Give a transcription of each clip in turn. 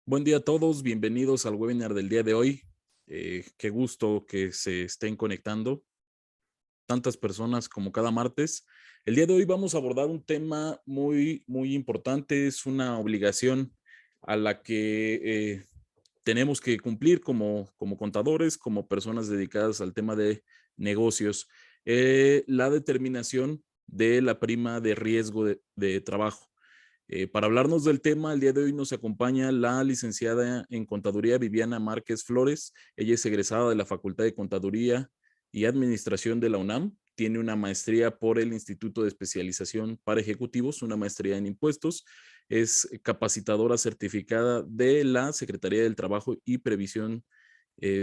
Buen día a todos, bienvenidos al webinar del día de hoy. Qué gusto que se estén conectando tantas personas como cada martes. El día de hoy vamos a abordar un tema muy importante. Es una obligación a la que tenemos que cumplir como contadores, como personas dedicadas al tema de negocios. La determinación de la prima de riesgo de trabajo. Para hablarnos del tema, el día de hoy nos acompaña la licenciada en Contaduría Viviana Márquez Flores. Ella es egresada de la Facultad de Contaduría y Administración de la UNAM. Tiene una maestría por el Instituto de Especialización para Ejecutivos, una maestría en impuestos. Es capacitadora certificada de la Secretaría del Trabajo y Previsión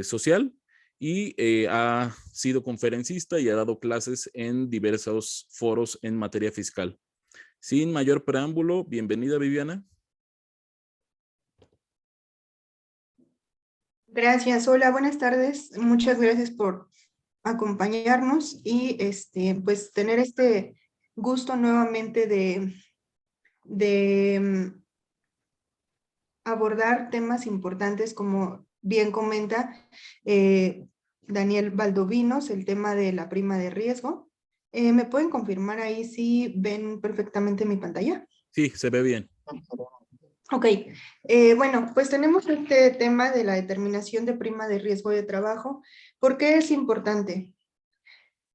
Social y ha sido conferencista y ha dado clases en diversos foros en materia fiscal. Sin mayor preámbulo, bienvenida Viviana. Gracias, hola, buenas tardes. Muchas gracias por acompañarnos y pues tener este gusto nuevamente de abordar temas importantes como bien comenta Daniel Valdovinos, el tema de la prima de riesgo. ¿Me pueden confirmar ahí si ven perfectamente mi pantalla? Sí, se ve bien. Ok, bueno, pues tenemos este tema de la determinación de prima de riesgo de trabajo. ¿Por qué es importante?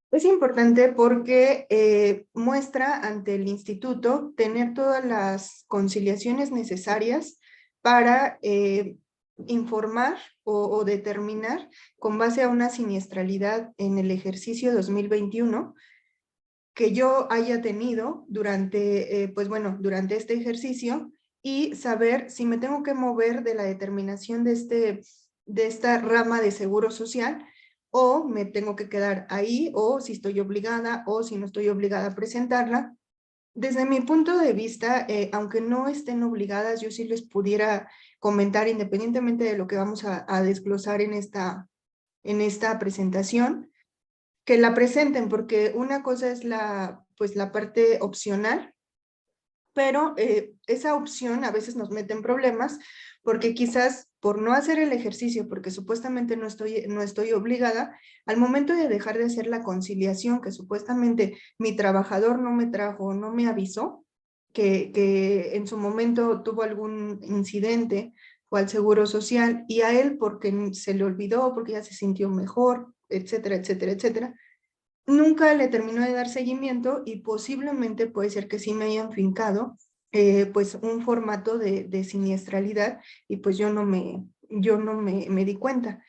Es importante porque muestra ante el instituto tener todas las conciliaciones necesarias para informar o determinar con base a una siniestralidad en el ejercicio 2021 que yo haya tenido durante, pues bueno, durante este ejercicio y saber si me tengo que mover de la determinación de esta rama de seguro social o me tengo que quedar ahí o si estoy obligada o si no estoy obligada a presentarla. Desde mi punto de vista, aunque no estén obligadas, yo sí les pudiera comentar independientemente de lo que vamos a desglosar en esta presentación, que la presenten, porque una cosa es pues la parte opcional, pero esa opción a veces nos mete en problemas, porque quizás por no hacer el ejercicio, porque supuestamente no estoy obligada, al momento de dejar de hacer la conciliación, que supuestamente mi trabajador no me trajo, no me avisó, que en su momento tuvo algún incidente o al Seguro Social, y a él porque se le olvidó, porque ya se sintió mejor, etcétera, etcétera, etcétera, nunca le terminó de dar seguimiento y posiblemente puede ser que sí me hayan fincado pues un formato de siniestralidad y pues yo no me di cuenta.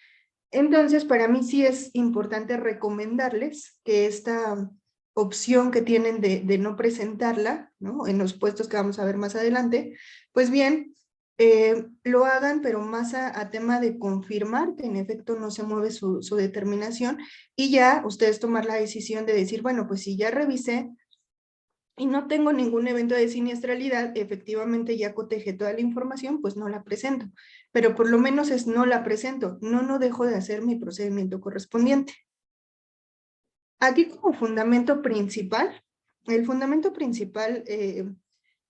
Entonces, para mí sí es importante recomendarles que esta opción que tienen de no presentarla, ¿no? En los puestos que vamos a ver más adelante, pues bien, lo hagan, pero más a tema de confirmar que en efecto no se mueve su determinación y ya ustedes tomar la decisión de decir, bueno, pues si ya revisé y no tengo ningún evento de siniestralidad, efectivamente ya cotejé toda la información, pues no la presento. Pero por lo menos es no la presento, no dejo de hacer mi procedimiento correspondiente. Aquí como fundamento principal, el fundamento principal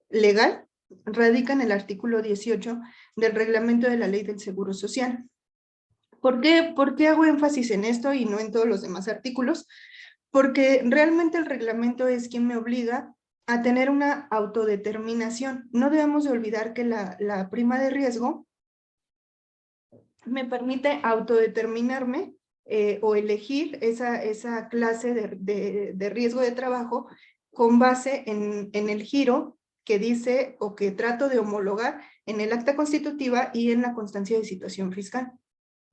legal radica en el artículo 18 del reglamento de la Ley del Seguro Social. ¿Por qué hago énfasis en esto y no en todos los demás artículos? Porque realmente el reglamento es quien me obliga a tener una autodeterminación. No debemos de olvidar que la prima de riesgo me permite autodeterminarme o elegir esa clase de riesgo de trabajo con base en el giro que dice o que trato de homologar en el acta constitutiva y en la constancia de situación fiscal.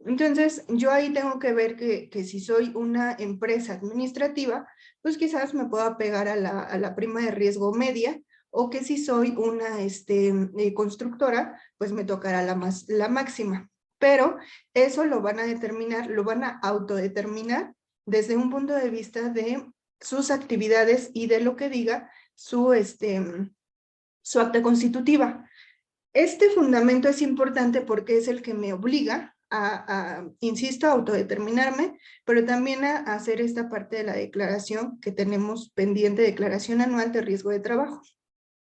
Entonces, yo ahí tengo que ver que si soy una empresa administrativa, pues quizás me pueda pegar a la prima de riesgo media, o que si soy una constructora, pues me tocará la máxima. Pero eso lo van a determinar, lo van a autodeterminar desde un punto de vista de sus actividades y de lo que diga su acta constitutiva. Este fundamento es importante porque es el que me obliga insisto, a autodeterminarme, pero también a hacer esta parte de la declaración que tenemos pendiente, declaración anual de riesgo de trabajo,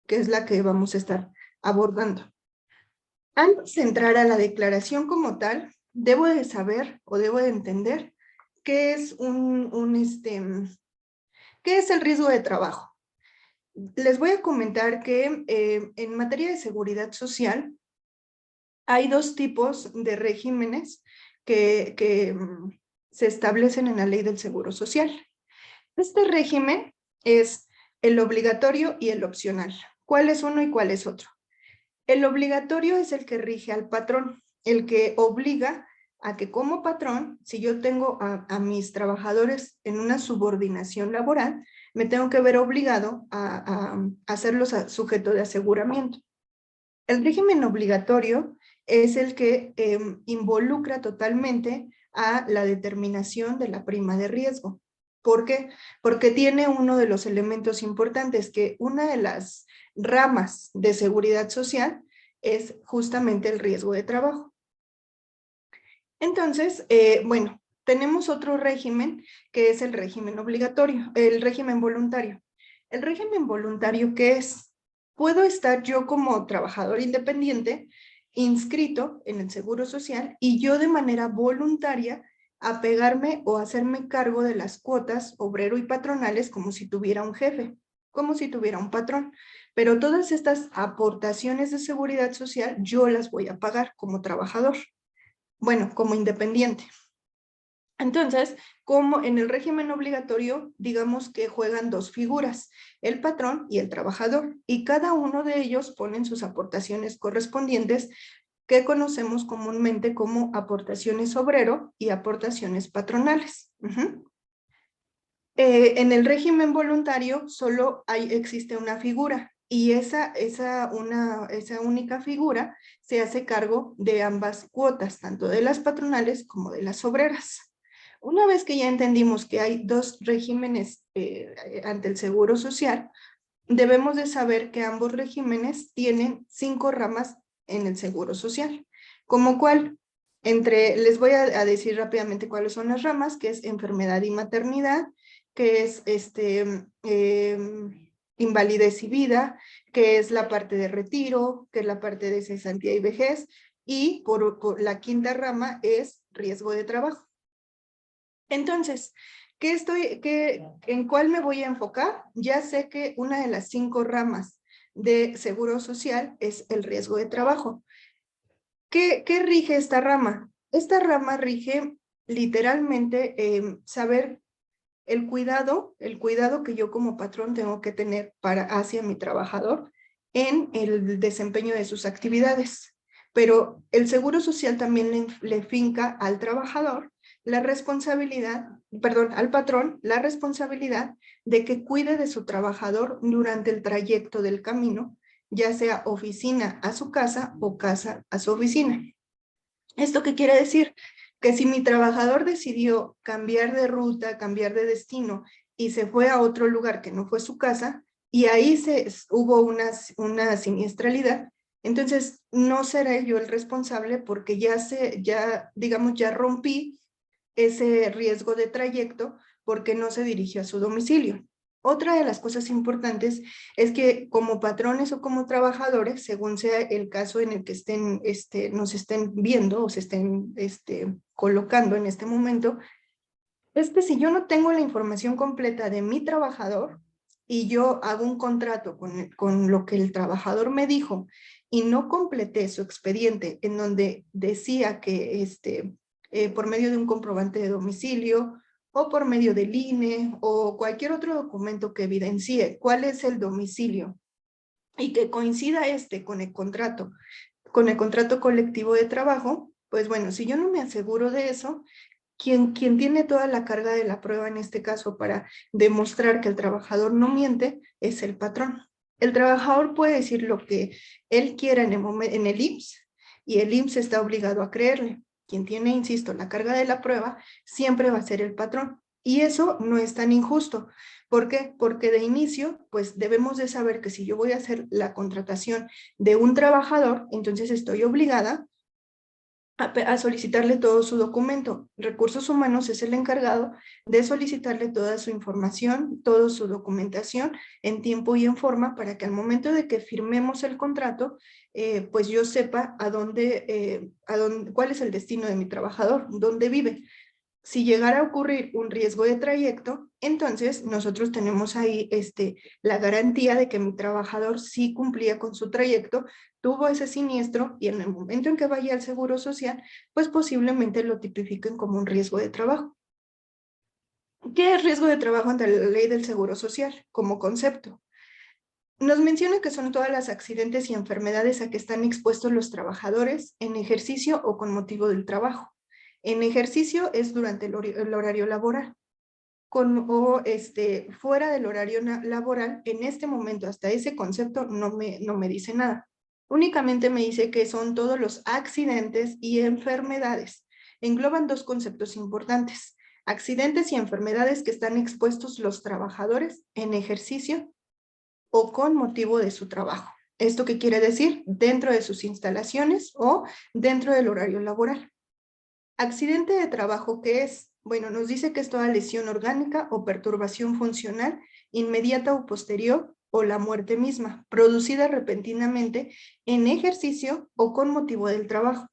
que es la que vamos a estar abordando. Antes de entrar a la declaración como tal, debo de saber o debo de entender qué es qué es el riesgo de trabajo. Les voy a comentar que en materia de seguridad social hay dos tipos de regímenes que se establecen en la ley del Seguro Social. Este régimen es el obligatorio y el opcional. ¿Cuál es uno y cuál es otro? El obligatorio es el que rige al patrón, el que obliga a que como patrón, si yo tengo a mis trabajadores en una subordinación laboral, me tengo que ver obligado a hacerlos sujeto de aseguramiento. El régimen obligatorio es el que involucra totalmente a la determinación de la prima de riesgo. ¿Por qué? Porque tiene uno de los elementos importantes, que una de las ramas de seguridad social es justamente el riesgo de trabajo. Entonces, bueno, tenemos otro régimen que es el régimen obligatorio, el régimen voluntario. El régimen voluntario, ¿qué es? Puedo estar yo como trabajador independiente inscrito en el Seguro Social y yo de manera voluntaria apegarme o hacerme cargo de las cuotas obrero y patronales como si tuviera un jefe, como si tuviera un patrón. Pero todas estas aportaciones de seguridad social yo las voy a pagar como trabajador, bueno, como independiente. Entonces, como en el régimen obligatorio, digamos que juegan dos figuras, el patrón y el trabajador, y cada uno de ellos ponen sus aportaciones correspondientes, que conocemos comúnmente como aportaciones obrero y aportaciones patronales. En el régimen voluntario solo existe una figura, y esa única figura se hace cargo de ambas cuotas, tanto de las patronales como de las obreras. Una vez que ya entendimos que hay dos regímenes ante el Seguro Social, debemos de saber que ambos regímenes tienen 5 ramas en el Seguro Social. ¿Como cuál? Les voy a decir rápidamente cuáles son las ramas, que es enfermedad y maternidad, que es invalidez y vida, que es la parte de retiro, que es la parte de cesantía y vejez, y por la quinta rama es riesgo de trabajo. Entonces, ¿en cuál me voy a enfocar? Ya sé que una de las 5 ramas de seguro social es el riesgo de trabajo. ¿Qué rige esta rama? Esta rama rige literalmente saber el cuidado que yo como patrón tengo que tener hacia mi trabajador en el desempeño de sus actividades. Pero el Seguro Social también le finca al trabajador la responsabilidad, perdón, al patrón, la responsabilidad de que cuide de su trabajador durante el trayecto del camino, ya sea oficina a su casa o casa a su oficina. ¿Esto qué quiere decir? Que si mi trabajador decidió cambiar de ruta, cambiar de destino y se fue a otro lugar que no fue su casa, y ahí hubo una siniestralidad, entonces no seré yo el responsable, porque digamos, ya rompí ese riesgo de trayecto porque no se dirigió a su domicilio. Otra de las cosas importantes es que como patrones o como trabajadores, según sea el caso en el que nos estén viendo o se estén colocando en este momento, es que si yo no tengo la información completa de mi trabajador y yo hago un contrato con lo que el trabajador me dijo y no completé su expediente en donde decía que por medio de un comprobante de domicilio o por medio del INE o cualquier otro documento que evidencie cuál es el domicilio y que coincida con el contrato colectivo de trabajo, pues bueno, si yo no me aseguro de eso, quien tiene toda la carga de la prueba en este caso para demostrar que el trabajador no miente es el patrón. El trabajador puede decir lo que él quiera en el IMSS, y el IMSS está obligado a creerle. Quien tiene, insisto, la carga de la prueba siempre va a ser el patrón. Y eso no es tan injusto. ¿Por qué? Porque de inicio, pues debemos de saber que si yo voy a hacer la contratación de un trabajador, entonces estoy obligada a solicitarle todo su documento. Recursos Humanos es el encargado de solicitarle toda su información, toda su documentación en tiempo y en forma para que al momento de que firmemos el contrato, pues yo sepa cuál es el destino de mi trabajador, dónde vive. Si llegara a ocurrir un riesgo de trayecto, entonces nosotros tenemos ahí la garantía de que mi trabajador sí cumplía con su trayecto, tuvo ese siniestro y en el momento en que vaya al Seguro Social, pues posiblemente lo tipifiquen como un riesgo de trabajo. ¿Qué es riesgo de trabajo ante la ley del Seguro Social como concepto? Nos menciona que son todas las accidentes y enfermedades a que están expuestos los trabajadores en ejercicio o con motivo del trabajo. En ejercicio es durante el horario laboral. Fuera del horario laboral, en este momento hasta ese concepto no me dice nada. Únicamente me dice que son todos los accidentes y enfermedades. Engloban dos conceptos importantes: accidentes y enfermedades que están expuestos los trabajadores en ejercicio o con motivo de su trabajo. ¿Esto qué quiere decir? Dentro de sus instalaciones o dentro del horario laboral. Accidente de trabajo, ¿qué es? Bueno, nos dice que es toda lesión orgánica o perturbación funcional inmediata o posterior o la muerte misma, producida repentinamente en ejercicio o con motivo del trabajo.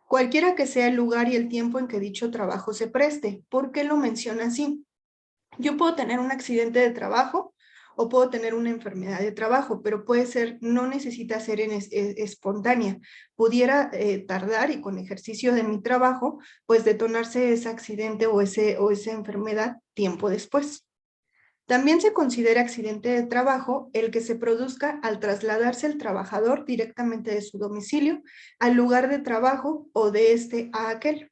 Cualquiera que sea el lugar y el tiempo en que dicho trabajo se preste. ¿Por qué lo menciona así? Yo puedo tener un accidente de trabajo o puedo tener una enfermedad de trabajo, pero puede ser, no necesita ser espontánea. Pudiera tardar y con ejercicio de mi trabajo, pues detonarse ese accidente o esa enfermedad tiempo después. También se considera accidente de trabajo el que se produzca al trasladarse el trabajador directamente de su domicilio al lugar de trabajo o de este a aquel.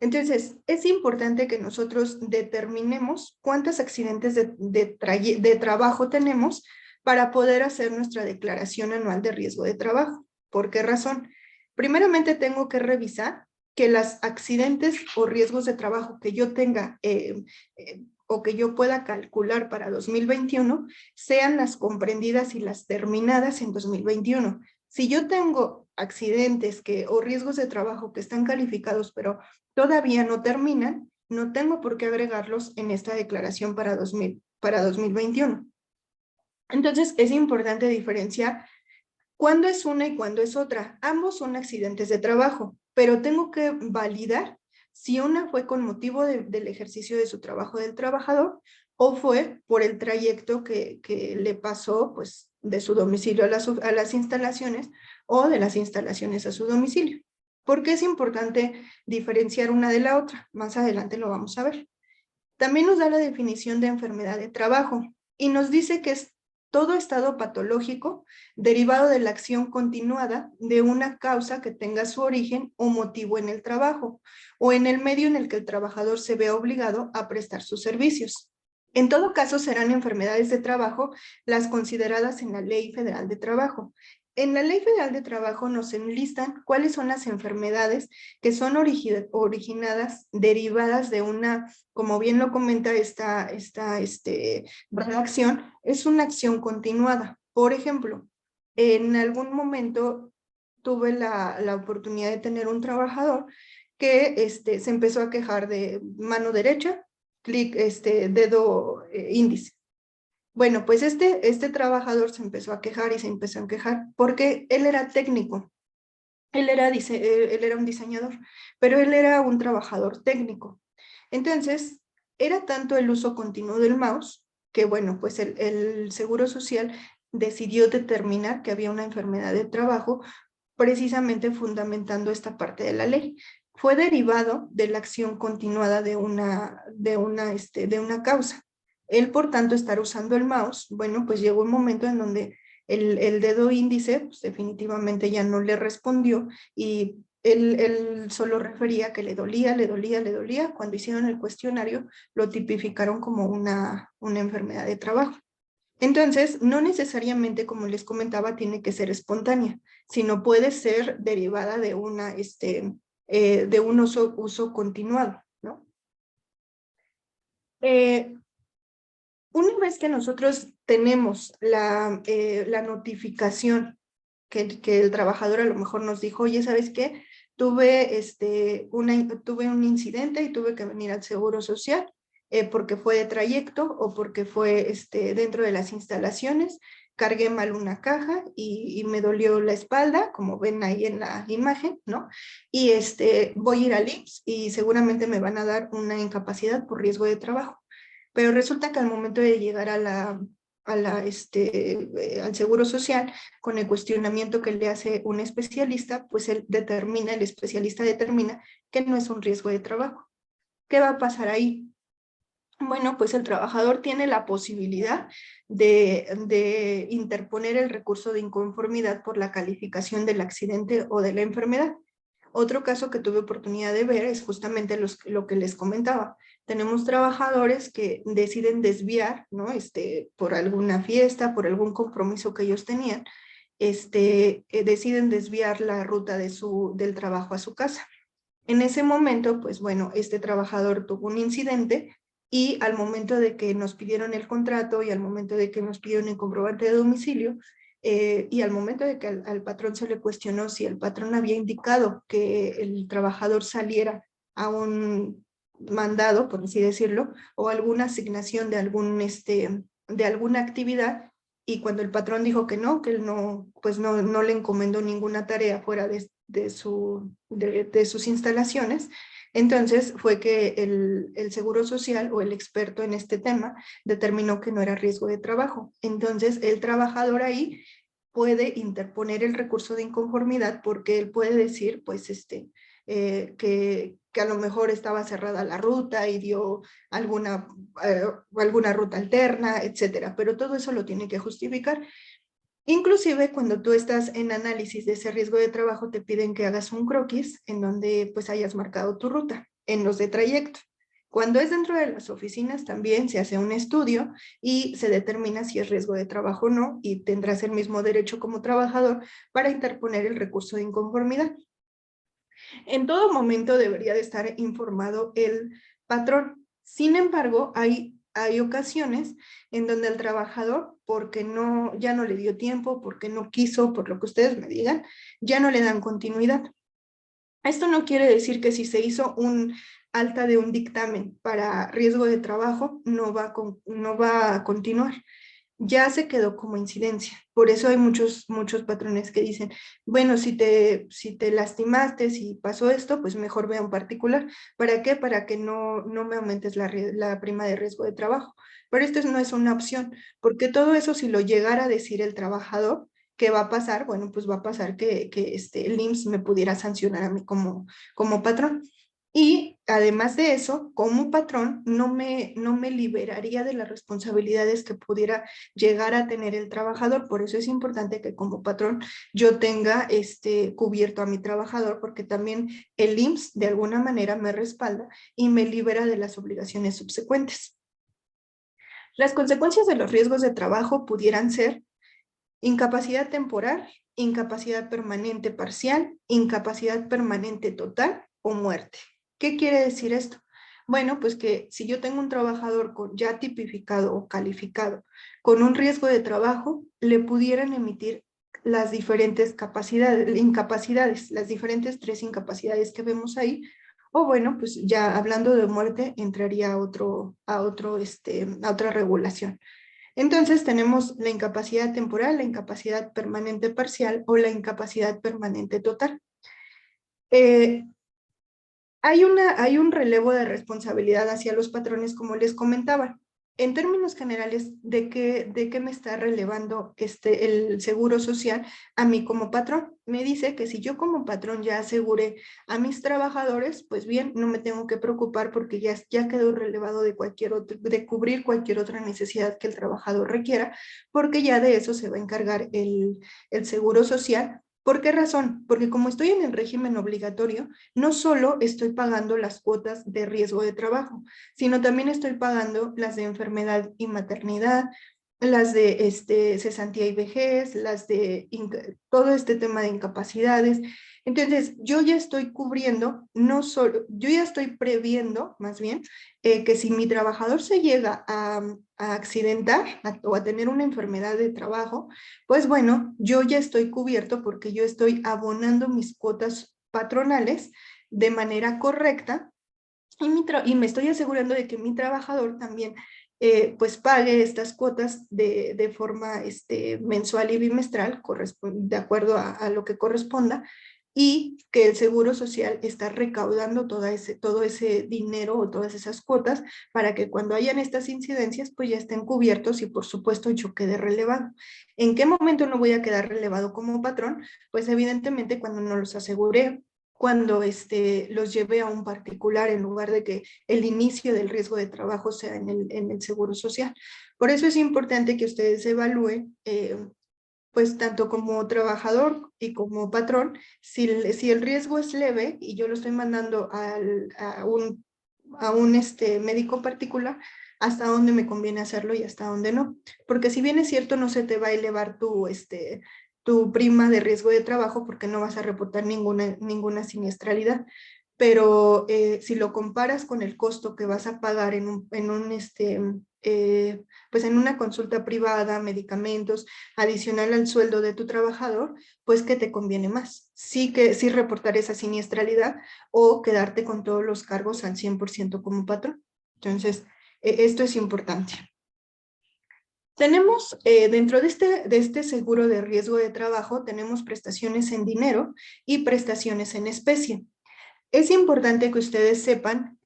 Entonces, es importante que nosotros determinemos cuántos accidentes de trabajo tenemos para poder hacer nuestra declaración anual de riesgo de trabajo. ¿Por qué razón? Primeramente tengo que revisar que los accidentes o riesgos de trabajo que yo tenga o que yo pueda calcular para 2021 sean las comprendidas y las terminadas en 2021. Si yo tengo accidentes o riesgos de trabajo que están calificados, pero todavía no terminan, no tengo por qué agregarlos en esta declaración para 2021. Entonces, es importante diferenciar cuándo es una y cuándo es otra. Ambos son accidentes de trabajo, pero tengo que validar si una fue con motivo del ejercicio de su trabajo del trabajador o fue por el trayecto que le pasó pues, de su domicilio a las instalaciones o de las instalaciones a su domicilio. ¿Por qué es importante diferenciar una de la otra? Más adelante lo vamos a ver. También nos da la definición de enfermedad de trabajo y nos dice que es todo estado patológico derivado de la acción continuada de una causa que tenga su origen o motivo en el trabajo o en el medio en el que el trabajador se vea obligado a prestar sus servicios. En todo caso, serán enfermedades de trabajo las consideradas en la Ley Federal de Trabajo. En la Ley Federal de Trabajo nos enlistan cuáles son las enfermedades que son originadas, derivadas de una, como bien lo comenta esta redacción, es una acción continuada. Por ejemplo, en algún momento tuve la oportunidad de tener un trabajador que se empezó a quejar de mano derecha, clic, dedo índice. Bueno, pues este trabajador se empezó a quejar y se empezó a quejar porque él era técnico, él era un diseñador, pero él era un trabajador técnico. Entonces, era tanto el uso continuo del mouse que, bueno, pues el Seguro Social decidió determinar que había una enfermedad de trabajo precisamente fundamentando esta parte de la ley. Fue derivado de la acción continuada de una causa. Él, por tanto, estar usando el mouse, bueno, pues llegó un momento en donde el dedo índice pues, definitivamente ya no le respondió y él solo refería que le dolía. Cuando hicieron el cuestionario, lo tipificaron como una enfermedad de trabajo. Entonces, no necesariamente, como les comentaba, tiene que ser espontánea, sino puede ser derivada de de un uso continuado, ¿no? Una vez que nosotros tenemos la notificación que el trabajador a lo mejor nos dijo, oye, ¿sabes qué? tuve un incidente y tuve que venir al Seguro Social porque fue de trayecto o porque fue dentro de las instalaciones, cargué mal una caja y me dolió la espalda, como ven ahí en la imagen, ¿no? Y voy a ir al IMSS y seguramente me van a dar una incapacidad por riesgo de trabajo. Pero resulta que al momento de llegar al Seguro Social, con el cuestionamiento que le hace un especialista, pues el especialista determina que no es un riesgo de trabajo. ¿Qué va a pasar ahí? Bueno, pues el trabajador tiene la posibilidad de interponer el recurso de inconformidad por la calificación del accidente o de la enfermedad. Otro caso que tuve oportunidad de ver es justamente lo que les comentaba. Tenemos trabajadores que deciden desviar, ¿no? Por alguna fiesta, por algún compromiso que ellos tenían, deciden desviar la ruta del trabajo a su casa. En ese momento, pues bueno, este trabajador tuvo un incidente y al momento de que nos pidieron el contrato y al momento de que nos pidieron el comprobante de domicilio y al momento de que al patrón se le cuestionó si el patrón había indicado que el trabajador saliera a un mandado, por así decirlo, o alguna asignación de alguna actividad, y cuando el patrón dijo que él no, pues no le encomendó ninguna tarea fuera de sus instalaciones, entonces fue que el Seguro Social o el experto en este tema determinó que no era riesgo de trabajo. Entonces el trabajador ahí puede interponer el recurso de inconformidad porque él puede decir, pues, que a lo mejor estaba cerrada la ruta y dio alguna, alguna ruta alterna, etcétera. Pero todo eso lo tiene que justificar. Inclusive cuando tú estás en análisis de ese riesgo de trabajo, te piden que hagas un croquis en donde pues hayas marcado tu ruta en los de trayecto. Cuando es dentro de las oficinas también se hace un estudio y se determina si es riesgo de trabajo o no y tendrás el mismo derecho como trabajador para interponer el recurso de inconformidad. En todo momento debería de estar informado el patrón. Sin embargo, hay ocasiones en donde el trabajador, porque ya no le dio tiempo, porque no quiso, por lo que ustedes me digan, ya no le dan continuidad. Esto no quiere decir que si se hizo un alta de un dictamen para riesgo de trabajo, no va a continuar. Ya se quedó como incidencia. Por eso hay muchos patrones que dicen, bueno, si te lastimaste, si pasó esto, pues mejor ve a un particular. ¿Para qué? Para que no me aumentes la prima de riesgo de trabajo. Pero esto no es una opción, porque todo eso si lo llegara a decir el trabajador, ¿qué va a pasar? Bueno, pues va a pasar que el IMSS me pudiera sancionar a mí como patrón. Y además de eso, como patrón, no me liberaría de las responsabilidades que pudiera llegar a tener el trabajador. Por eso es importante que como patrón yo tenga cubierto a mi trabajador, porque también el IMSS de alguna manera me respalda y me libera de las obligaciones subsecuentes. Las consecuencias de los riesgos de trabajo pudieran ser incapacidad temporal, incapacidad permanente parcial, incapacidad permanente total o muerte. ¿Qué quiere decir esto? Bueno, pues que si yo tengo un trabajador ya tipificado o calificado con un riesgo de trabajo, le pudieran emitir las diferentes incapacidades, las diferentes 3 incapacidades que vemos ahí, o bueno, pues ya hablando de muerte, entraría a otra regulación. Entonces tenemos la incapacidad temporal, la incapacidad permanente parcial o la incapacidad permanente total. Hay un relevo de responsabilidad hacia los patrones, como les comentaba. En términos generales, ¿de qué me está relevando el Seguro Social a mí como patrón? Me dice que si yo como patrón ya aseguré a mis trabajadores, pues bien, no me tengo que preocupar porque ya quedó relevado de cubrir cualquier otra necesidad que el trabajador requiera, porque ya de eso se va a encargar el Seguro Social. ¿Por qué razón? Porque como estoy en el régimen obligatorio, no solo estoy pagando las cuotas de riesgo de trabajo, sino también estoy pagando las de enfermedad y maternidad, las de cesantía y vejez, todo este tema de incapacidades. Entonces, yo ya estoy cubriendo, yo ya estoy previendo, más bien, que si mi trabajador se llega a accidentar o a tener una enfermedad de trabajo, pues bueno, yo ya estoy cubierto porque yo estoy abonando mis cuotas patronales de manera correcta y me estoy asegurando de que mi trabajador también pues pague estas cuotas de forma mensual y bimestral, de acuerdo a lo que corresponda, y que el Seguro Social está recaudando todo ese dinero o todas esas cuotas para que cuando hayan estas incidencias pues ya estén cubiertos y por supuesto yo quede relevado. ¿En qué momento no voy a quedar relevado como patrón? Pues evidentemente cuando no los aseguré, cuando los lleve a un particular en lugar de que el inicio del riesgo de trabajo sea en el Seguro Social. Por eso es importante que ustedes evalúen, pues tanto como trabajador y como patrón, si el riesgo es leve y yo lo estoy mandando a un médico particular, hasta dónde me conviene hacerlo y hasta dónde no. Porque si bien es cierto, no se te va a elevar tu prima de riesgo de trabajo porque no vas a reportar ninguna siniestralidad. Pero si lo comparas con el costo que vas a pagar pues en una consulta privada, medicamentos, adicional al sueldo de tu trabajador, pues ¿qué te conviene más? Sí reportar esa siniestralidad o quedarte con todos los cargos al 100% como patrón. Entonces, esto es importante. Tenemos, dentro de este seguro de riesgo de trabajo, tenemos prestaciones en dinero y prestaciones en especie. Es importante que ustedes sepan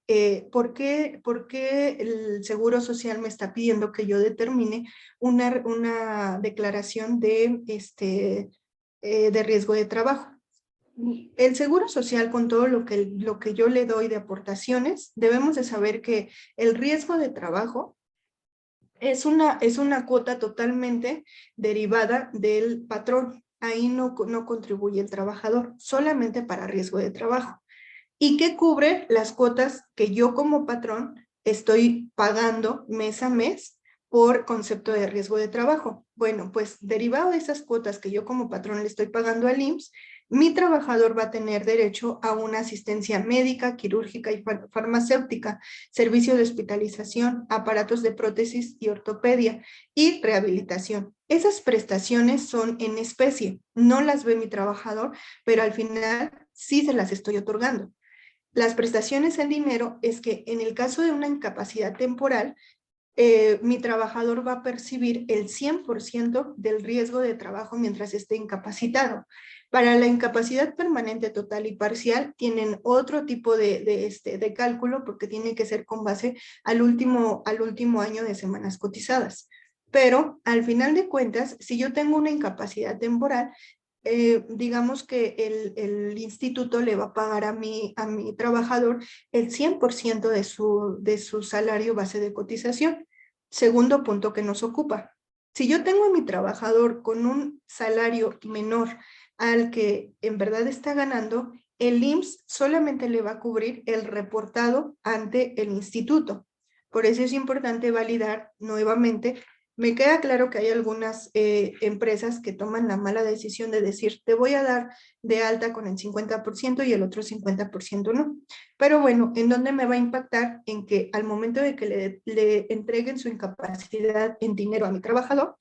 por qué el Seguro Social me está pidiendo que yo determine una declaración de riesgo de trabajo. El Seguro Social, con todo lo que yo le doy de aportaciones, debemos de saber que el riesgo de trabajo es una cuota totalmente derivada del patrón. Ahí no contribuye el trabajador, solamente para riesgo de trabajo. ¿Y qué cubre las cuotas que yo como patrón estoy pagando mes a mes por concepto de riesgo de trabajo? Bueno, pues derivado de esas cuotas que yo como patrón le estoy pagando al IMSS, mi trabajador va a tener derecho a una asistencia médica, quirúrgica y farmacéutica, servicio de hospitalización, aparatos de prótesis y ortopedia y rehabilitación. Esas prestaciones son en especie, no las ve mi trabajador, pero al final sí se las estoy otorgando. Las prestaciones en dinero es que en el caso de una incapacidad temporal, mi trabajador va a percibir el 100% del riesgo de trabajo mientras esté incapacitado. Para la incapacidad permanente total y parcial tienen otro tipo de cálculo porque tiene que ser con base al último año de semanas cotizadas. Pero al final de cuentas, si yo tengo una incapacidad temporal, digamos que el instituto le va a pagar a mi trabajador el 100% de su salario base de cotización. Segundo punto que nos ocupa. Si yo tengo a mi trabajador con un salario menor al que en verdad está ganando, el IMSS solamente le va a cubrir el reportado ante el instituto. Por eso es importante validar nuevamente. Me queda claro que hay algunas empresas que toman la mala decisión de decir, te voy a dar de alta con el 50% y el otro 50% no. Pero bueno, ¿en dónde me va a impactar? En que al momento de que le entreguen su incapacidad en dinero a mi trabajador,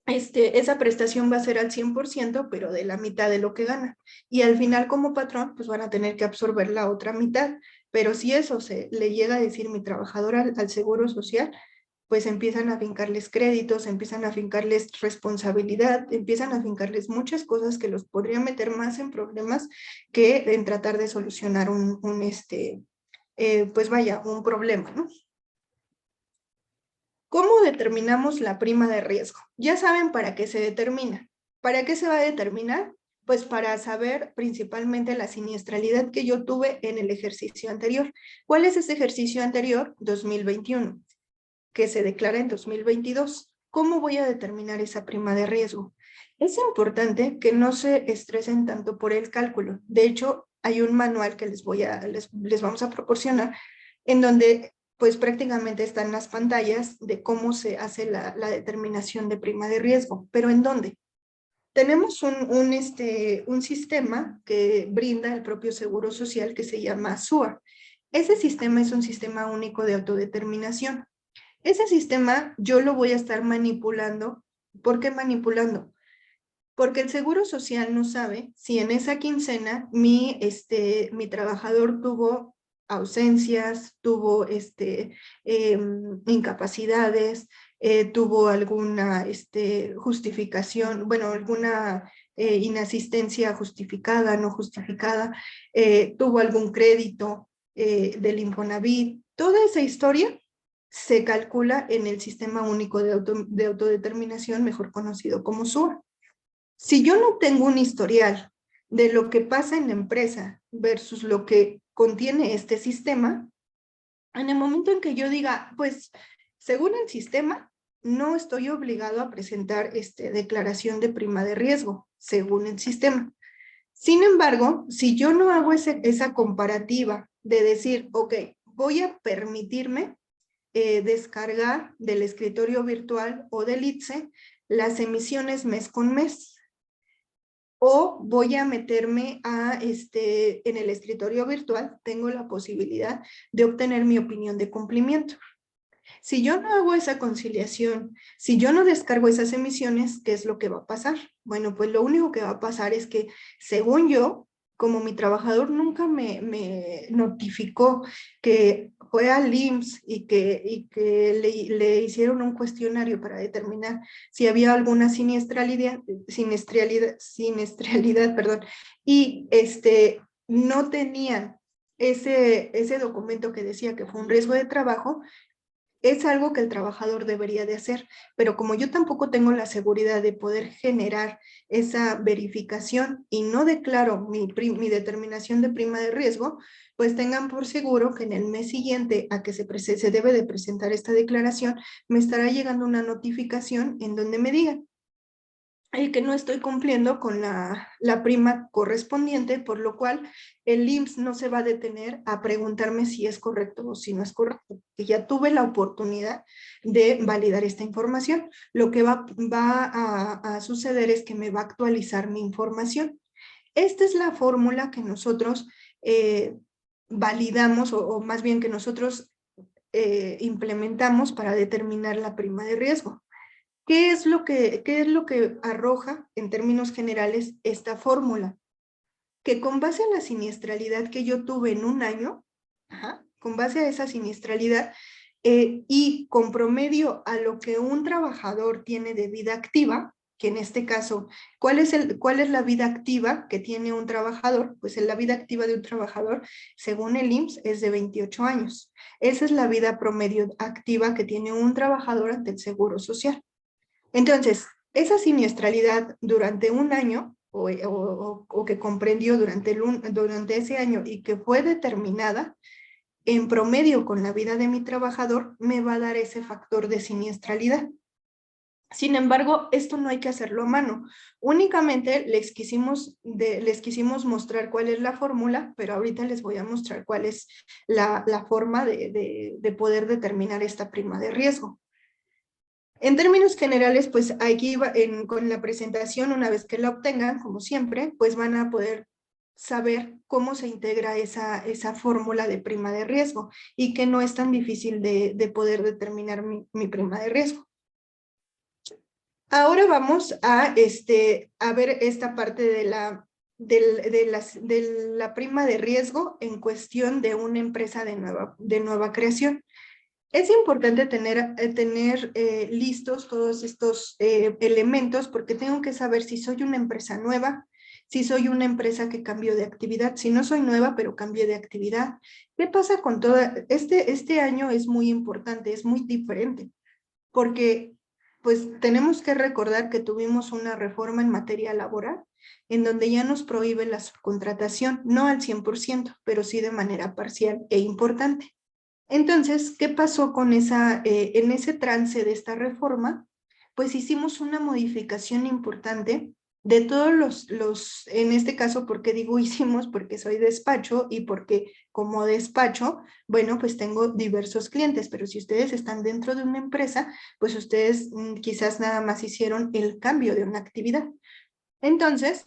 esa prestación va a ser al 100%, pero de la mitad de lo que gana. Y al final, como patrón, pues van a tener que absorber la otra mitad. Pero si eso se le llega a decir mi trabajador al Seguro Social, pues empiezan a fincarles créditos, empiezan a fincarles responsabilidad, empiezan a fincarles muchas cosas que los podrían meter más en problemas que en tratar de solucionar pues vaya, un problema, ¿no? ¿Cómo determinamos la prima de riesgo? Ya saben para qué se determina. ¿Para qué se va a determinar? Pues para saber principalmente la siniestralidad que yo tuve en el ejercicio anterior. ¿Cuál es ese ejercicio anterior? 2021, que se declara en 2022. ¿Cómo voy a determinar esa prima de riesgo? Es importante que no se estresen tanto por el cálculo. De hecho, hay un manual que les vamos a proporcionar en donde pues prácticamente están las pantallas de cómo se hace la determinación de prima de riesgo. ¿Pero en dónde? Tenemos un sistema que brinda el propio Seguro Social que se llama SUA. Ese sistema es un sistema único de autodeterminación. Ese sistema yo lo voy a estar manipulando. ¿Por qué manipulando? porque el Seguro Social no sabe si en esa quincena mi trabajador tuvo ausencias, tuvo incapacidades, tuvo alguna justificación, bueno, alguna inasistencia justificada, no justificada, tuvo algún crédito del Infonavit. Toda esa historia se calcula en el Sistema Único de Autodeterminación, mejor conocido como SUA. Si yo no tengo un historial de lo que pasa en la empresa versus lo que contiene este sistema, en el momento en que yo diga, pues, según el sistema, no estoy obligado a presentar declaración de prima de riesgo, según el sistema. Sin embargo, si yo no hago esa comparativa de decir, ok, voy a permitirme descargar del escritorio virtual o del ITSE las emisiones mes con mes, o voy a meterme en el escritorio virtual, tengo la posibilidad de obtener mi opinión de cumplimiento. Si yo no hago esa conciliación, si yo no descargo esas emisiones, ¿qué es lo que va a pasar? Bueno, pues lo único que va a pasar es que, según yo, como mi trabajador nunca me notificó que fue al IMSS y que le hicieron un cuestionario para determinar si había alguna siniestralidad, perdón, y no tenían ese documento que decía que fue un riesgo de trabajo, es algo que el trabajador debería de hacer, pero como yo tampoco tengo la seguridad de poder generar esa verificación y no declaro mi determinación de prima de riesgo, pues tengan por seguro que en el mes siguiente a que se debe de presentar esta declaración, me estará llegando una notificación en donde me digan que no estoy cumpliendo con la prima correspondiente, por lo cual el IMSS no se va a detener a preguntarme si es correcto o si no es correcto, que ya tuve la oportunidad de validar esta información. Lo que va a suceder es que me va a actualizar mi información. Esta es la fórmula que nosotros validamos, o más bien que nosotros implementamos para determinar la prima de riesgo. ¿Qué es lo que arroja en términos generales esta fórmula? Que con base a la siniestralidad que yo tuve en un año, con base a esa siniestralidad y con promedio a lo que un trabajador tiene de vida activa, que en este caso, ¿cuál es la vida activa que tiene un trabajador? Pues la vida activa de un trabajador, según el IMSS, es de 28 años. Esa es la vida promedio activa que tiene un trabajador ante el Seguro Social. Entonces, esa siniestralidad durante un año o que comprendió durante ese año y que fue determinada en promedio con la vida de mi trabajador, me va a dar ese factor de siniestralidad. Sin embargo, esto no hay que hacerlo a mano. Únicamente les quisimos mostrar cuál es la fórmula, pero ahorita les voy a mostrar cuál es la forma de poder determinar esta prima de riesgo. En términos generales, pues aquí con la presentación, una vez que la obtengan, como siempre, pues van a poder saber cómo se integra esa fórmula de prima de riesgo y que no es tan difícil de poder determinar mi prima de riesgo. Ahora vamos a ver esta parte de la prima de riesgo en cuestión de una empresa de nueva creación. Es importante tener listos todos estos elementos porque tengo que saber si soy una empresa nueva, si soy una empresa que cambió de actividad, si no soy nueva pero cambié de actividad. ¿Qué pasa con este año? Es muy importante, es muy diferente porque pues tenemos que recordar que tuvimos una reforma en materia laboral en donde ya nos prohíbe la subcontratación, no al 100%, pero sí de manera parcial e importante. Entonces, ¿qué pasó con en ese trance de esta reforma? Pues hicimos una modificación importante de todos en este caso, ¿por qué digo hicimos? Porque soy despacho y porque como despacho, bueno, pues tengo diversos clientes, pero si ustedes están dentro de una empresa, pues ustedes quizás nada más hicieron el cambio de una actividad. Entonces,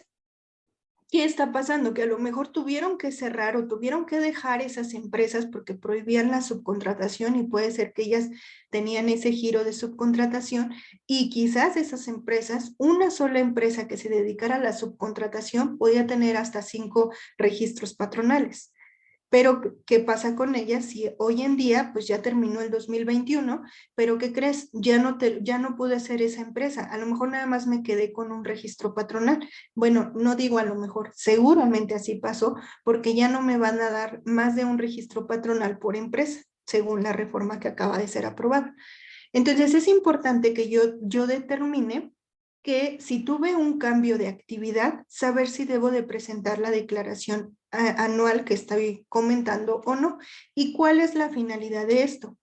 ¿qué está pasando? Que a lo mejor tuvieron que cerrar o tuvieron que dejar esas empresas porque prohibían la subcontratación y puede ser que ellas tenían ese giro de subcontratación y quizás esas empresas, una sola empresa que se dedicara a la subcontratación podía tener hasta 5 registros patronales. Pero, ¿qué pasa con ella si hoy en día, pues ya terminó el 2021, pero ¿qué crees? Ya no pude hacer esa empresa. A lo mejor nada más me quedé con un registro patronal. Bueno, no digo a lo mejor, seguramente así pasó, porque ya no me van a dar más de un registro patronal por empresa, según la reforma que acaba de ser aprobada. Entonces, es importante que yo determine que si tuve un cambio de actividad, saber si debo de presentar la declaración anual que estoy comentando o no, y cuál es la finalidad de esto.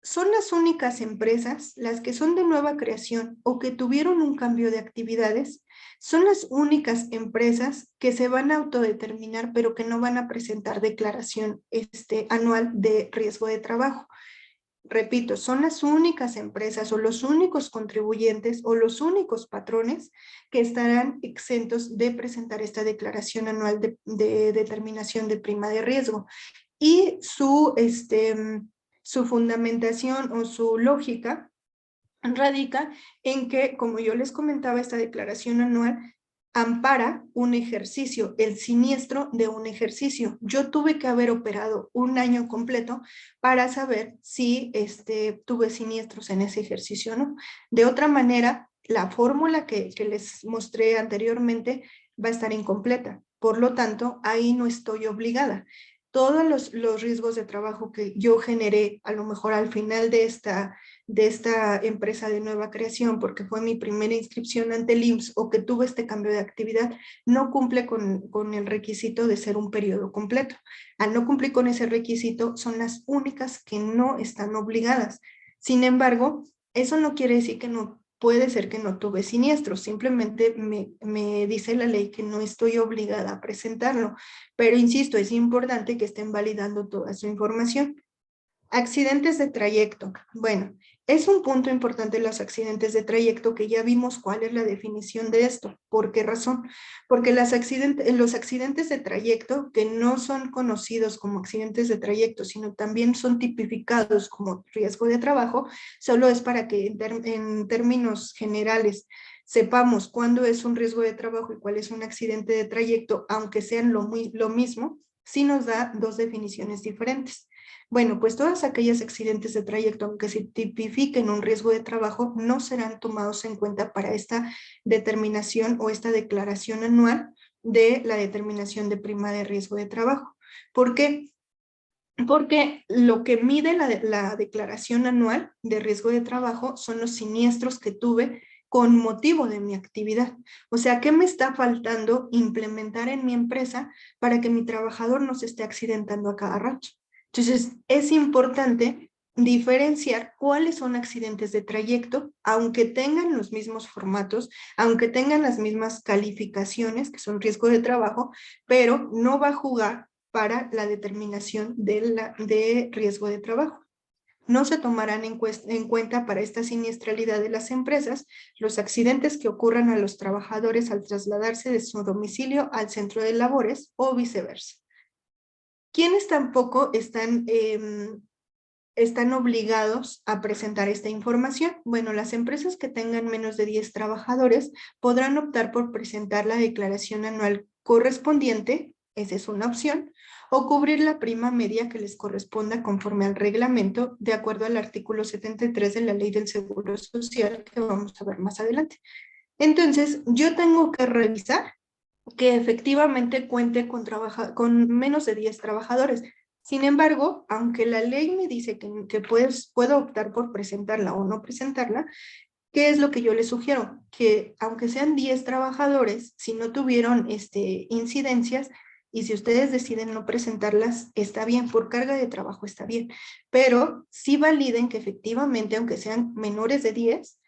Son las únicas empresas, las que son de nueva creación o que tuvieron un cambio de actividades, son las únicas empresas que se van a autodeterminar, pero que no van a presentar declaración anual de riesgo de trabajo. Repito, son las únicas empresas o los únicos contribuyentes o los únicos patrones que estarán exentos de presentar esta declaración anual de determinación de prima de riesgo. Y su fundamentación o su lógica radica en que, como yo les comentaba, esta declaración anual ampara un ejercicio, el siniestro de un ejercicio. Yo tuve que haber operado un año completo para saber si tuve siniestros en ese ejercicio o no. De otra manera, la fórmula que les mostré anteriormente va a estar incompleta. Por lo tanto, ahí no estoy obligada. Todos los riesgos de trabajo que yo generé, a lo mejor al final de esta empresa de nueva creación, porque fue mi primera inscripción ante el IMSS o que tuve este cambio de actividad, no cumple con el requisito de ser un periodo completo. Al no cumplir con ese requisito, son las únicas que no están obligadas. Sin embargo, eso no quiere decir que no puede ser que no tuve siniestros, simplemente me dice la ley que no estoy obligada a presentarlo, pero insisto, es importante que estén validando toda su información. Accidentes de trayecto. Bueno, es un punto importante los accidentes de trayecto que ya vimos cuál es la definición de esto. ¿Por qué razón? Porque los accidentes de trayecto que no son conocidos como accidentes de trayecto, sino también son tipificados como riesgo de trabajo, solo es para que en términos generales sepamos cuándo es un riesgo de trabajo y cuál es un accidente de trayecto, aunque sean lo mismo, sí nos da dos definiciones diferentes. Bueno, pues todos aquellos accidentes de trayecto, aunque se tipifiquen un riesgo de trabajo, no serán tomados en cuenta para esta determinación o esta declaración anual de la determinación de prima de riesgo de trabajo. ¿Por qué? Porque lo que mide la declaración anual de riesgo de trabajo son los siniestros que tuve con motivo de mi actividad. O sea, ¿qué me está faltando implementar en mi empresa para que mi trabajador no se esté accidentando a cada rato? Entonces, es importante diferenciar cuáles son accidentes de trayecto, aunque tengan los mismos formatos, aunque tengan las mismas calificaciones, que son riesgo de trabajo, pero no va a jugar para la determinación de riesgo de trabajo. No se tomarán en cuenta para esta siniestralidad de las empresas los accidentes que ocurran a los trabajadores al trasladarse de su domicilio al centro de labores o viceversa. ¿Quiénes tampoco están obligados a presentar esta información? Bueno, las empresas que tengan menos de 10 trabajadores podrán optar por presentar la declaración anual correspondiente, esa es una opción, o cubrir la prima media que les corresponda conforme al reglamento, de acuerdo al artículo 73 de la Ley del Seguro Social, que vamos a ver más adelante. Entonces, yo tengo que revisar que efectivamente cuente con menos de 10 trabajadores. Sin embargo, aunque la ley me dice que puedo optar por presentarla o no presentarla, ¿qué es lo que yo les sugiero? Que aunque sean 10 trabajadores, si no tuvieron incidencias, y si ustedes deciden no presentarlas, está bien, por carga de trabajo está bien, pero sí validen que efectivamente, aunque sean menores de 10,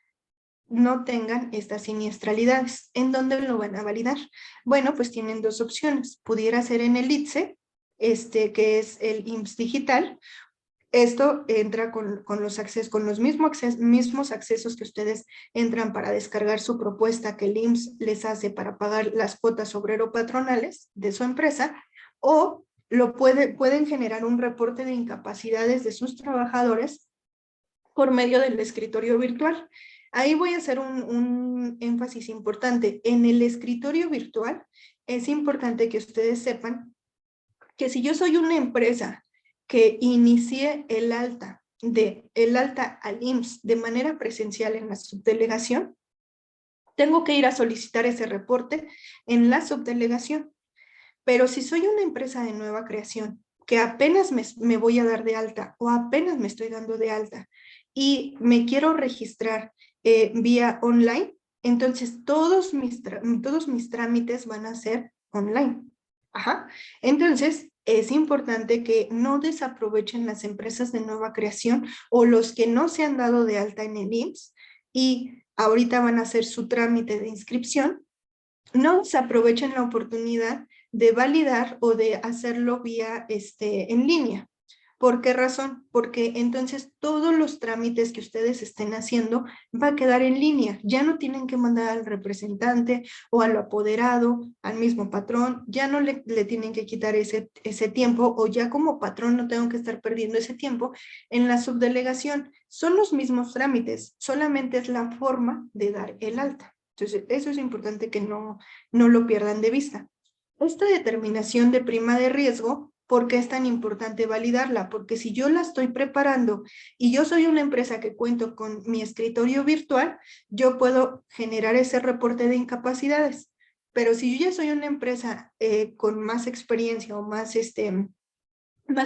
no tengan estas siniestralidades. ¿En dónde lo van a validar? Bueno, pues tienen dos opciones. Pudiera ser en el ITSE, que es el IMSS digital, Esto entra con los accesos, con los mismos accesos que ustedes entran para descargar su propuesta que el IMSS les hace para pagar las cuotas obrero-patronales de su empresa, o pueden generar un reporte de incapacidades de sus trabajadores por medio del escritorio virtual. Ahí voy a hacer un énfasis importante. En el escritorio virtual es importante que ustedes sepan que si yo soy una empresa que inicie el alta al IMSS de manera presencial en la subdelegación, tengo que ir a solicitar ese reporte en la subdelegación. Pero si soy una empresa de nueva creación, que apenas me voy a dar de alta o apenas me estoy dando de alta y me quiero registrar vía online, entonces todos mis trámites van a ser online. Ajá. Entonces, es importante que no desaprovechen las empresas de nueva creación o los que no se han dado de alta en el IMSS y ahorita van a hacer su trámite de inscripción. No desaprovechen la oportunidad de validar o de hacerlo vía en línea. ¿Por qué razón? Porque entonces todos los trámites que ustedes estén haciendo va a quedar en línea. Ya no tienen que mandar al representante o al apoderado, al mismo patrón. Ya no le tienen que quitar ese tiempo, o ya como patrón no tengo que estar perdiendo ese tiempo en la subdelegación. Son los mismos trámites, solamente es la forma de dar el alta. Entonces, eso es importante que no lo pierdan de vista. Esta determinación de prima de riesgo, ¿por qué es tan importante validarla? Porque si yo la estoy preparando y yo soy una empresa que cuento con mi escritorio virtual, yo puedo generar ese reporte de incapacidades. Pero si yo ya soy una empresa con más experiencia o más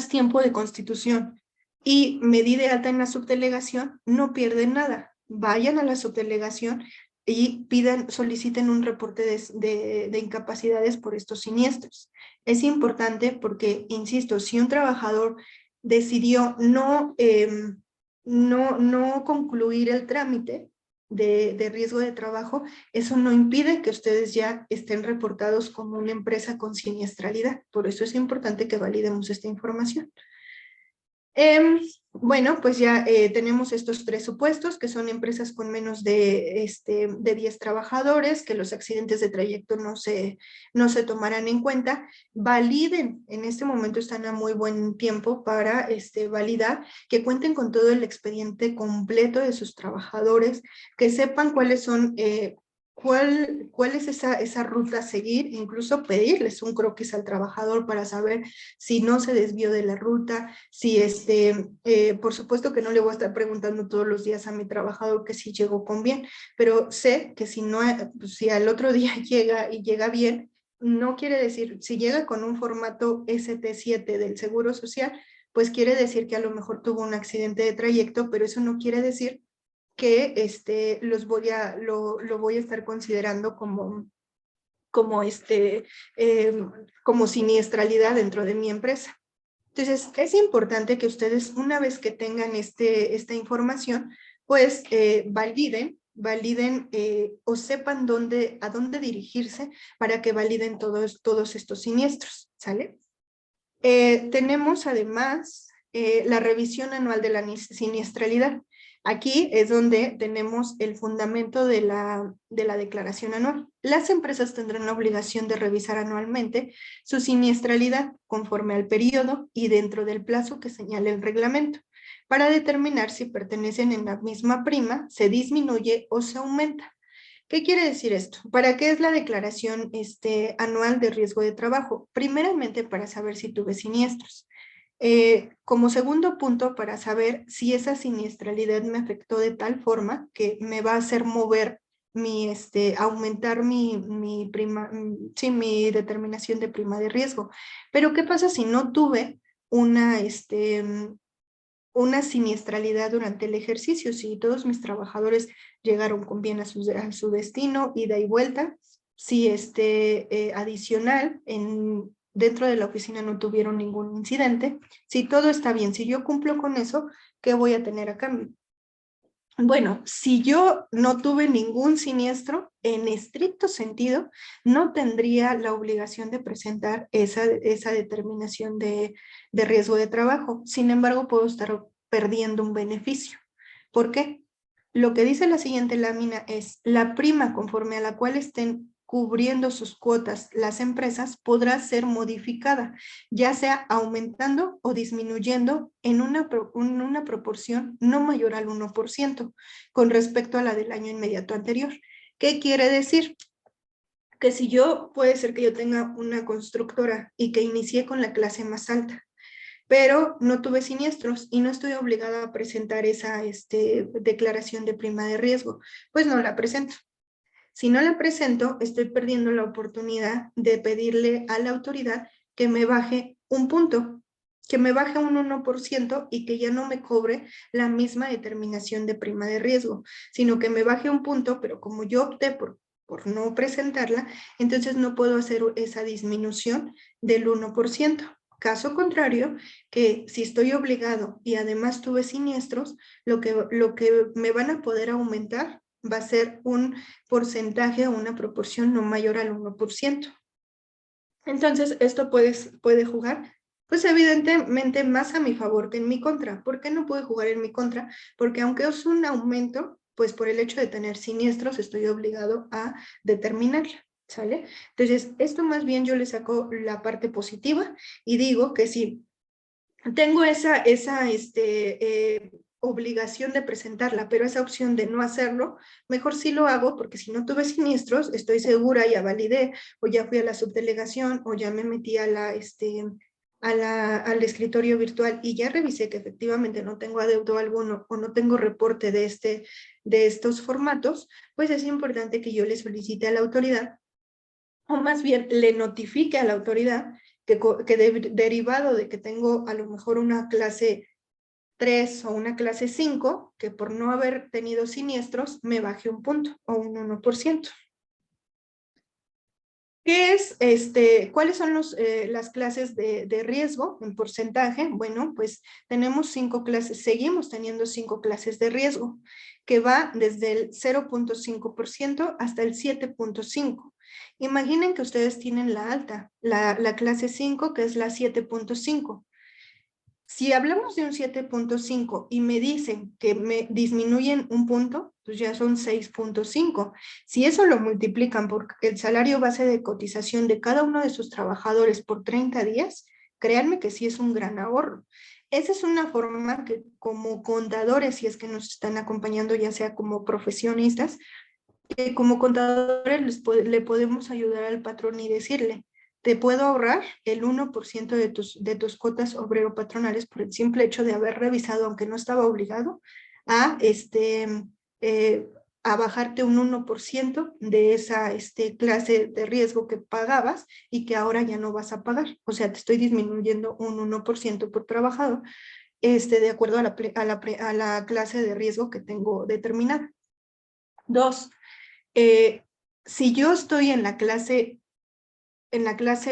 tiempo de constitución y me di de alta en la subdelegación, no pierden nada. Vayan a la subdelegación y soliciten un reporte de incapacidades por estos siniestros. Es importante porque, insisto, si un trabajador decidió no concluir el trámite de riesgo de trabajo, eso no impide que ustedes ya estén reportados como una empresa con siniestralidad. Por eso es importante que validemos esta información. Bueno, pues ya tenemos estos tres supuestos, que son empresas con menos de 10 trabajadores, que los accidentes de trayecto no se tomarán en cuenta. Validen, en este momento están a muy buen tiempo para validar, que cuenten con todo el expediente completo de sus trabajadores, que sepan cuáles son cuál es esa ruta a seguir, incluso pedirles un croquis al trabajador para saber si no se desvió de la ruta, si por supuesto que no le voy a estar preguntando todos los días a mi trabajador que si llegó con bien, pero sé que si al otro día llega bien, no quiere decir, si llega con un formato ST7 del Seguro Social, pues quiere decir que a lo mejor tuvo un accidente de trayecto, pero eso no quiere decir que lo voy a estar considerando como siniestralidad dentro de mi empresa. Entonces, es importante que ustedes, una vez que tengan esta información, pues validen o sepan a dónde dirigirse para que validen todos estos siniestros, ¿sale? Tenemos además la revisión anual de la siniestralidad. Aquí es donde tenemos el fundamento de la declaración anual. Las empresas tendrán la obligación de revisar anualmente su siniestralidad conforme al periodo y dentro del plazo que señale el reglamento, para determinar si pertenecen en la misma prima, se disminuye o se aumenta. ¿Qué quiere decir esto? ¿Para qué es la declaración anual de riesgo de trabajo? Primeramente, para saber si tuve siniestros. Como segundo punto, para saber si esa siniestralidad me afectó de tal forma que me va a hacer mover aumentar mi determinación de prima de riesgo. Pero ¿qué pasa si no tuve una siniestralidad durante el ejercicio? Si todos mis trabajadores llegaron con bien a su destino, ida y vuelta, si adicional dentro de la oficina no tuvieron ningún incidente, si todo está bien, si yo cumplo con eso, ¿qué voy a tener a cambio? Bueno, si yo no tuve ningún siniestro, en estricto sentido, no tendría la obligación de presentar esa determinación de riesgo de trabajo. Sin embargo, puedo estar perdiendo un beneficio. ¿Por qué? Lo que dice la siguiente lámina es, la prima conforme a la cual estén cubriendo sus cuotas las empresas podrá ser modificada, ya sea aumentando o disminuyendo en una proporción no mayor al 1% con respecto a la del año inmediato anterior. ¿Qué quiere decir? Que si yo, puede ser que yo tenga una constructora y que inicié con la clase más alta, pero no tuve siniestros y no estoy obligada a presentar esa declaración de prima de riesgo, pues no la presento. Si no la presento, estoy perdiendo la oportunidad de pedirle a la autoridad que me baje un punto, que me baje un 1% y que ya no me cobre la misma determinación de prima de riesgo, sino que me baje un punto, pero como yo opté por no presentarla, entonces no puedo hacer esa disminución del 1%. Caso contrario, que si estoy obligado y además tuve siniestros, lo que me van a poder aumentar va a ser un porcentaje o una proporción no mayor al 1%. Entonces, esto puede jugar, pues evidentemente más a mi favor que en mi contra. ¿Por qué no puede jugar en mi contra? Porque aunque es un aumento, pues por el hecho de tener siniestros estoy obligado a determinarla, ¿sale? Entonces, esto más bien yo le saco la parte positiva y digo que si tengo esa obligación de presentarla, pero esa opción de no hacerlo, mejor sí lo hago, porque si no tuve siniestros, estoy segura, ya validé, o ya fui a la subdelegación, o ya me metí al escritorio virtual y ya revisé que efectivamente no tengo adeudo alguno o no tengo reporte de estos formatos, pues es importante que yo le solicite a la autoridad, o más bien le notifique a la autoridad que derivado de que tengo a lo mejor una clase 3 o una clase 5, que por no haber tenido siniestros me baje un punto o un 1%. ¿Qué es cuáles son las clases de riesgo en porcentaje? Bueno, pues tenemos 5 clases, seguimos teniendo 5 clases de riesgo, que va desde el 0.5% hasta el 7.5%. Imaginen que ustedes tienen la alta, la clase 5, que es la 7.5. Si hablamos de un 7.5 y me dicen que me disminuyen un punto, pues ya son 6.5. Si eso lo multiplican por el salario base de cotización de cada uno de sus trabajadores por 30 días, créanme que sí es un gran ahorro. Esa es una forma que como contadores, si es que nos están acompañando, ya sea como profesionistas, que como contadores le podemos ayudar al patrón y decirle, te puedo ahorrar el 1% de tus cuotas obrero-patronales por el simple hecho de haber revisado, aunque no estaba obligado, a, eh, a bajarte un 1% de esa clase de riesgo que pagabas y que ahora ya no vas a pagar. O sea, te estoy disminuyendo un 1% por trabajador, de acuerdo a la clase de riesgo que tengo determinada. 2, si yo estoy en la clase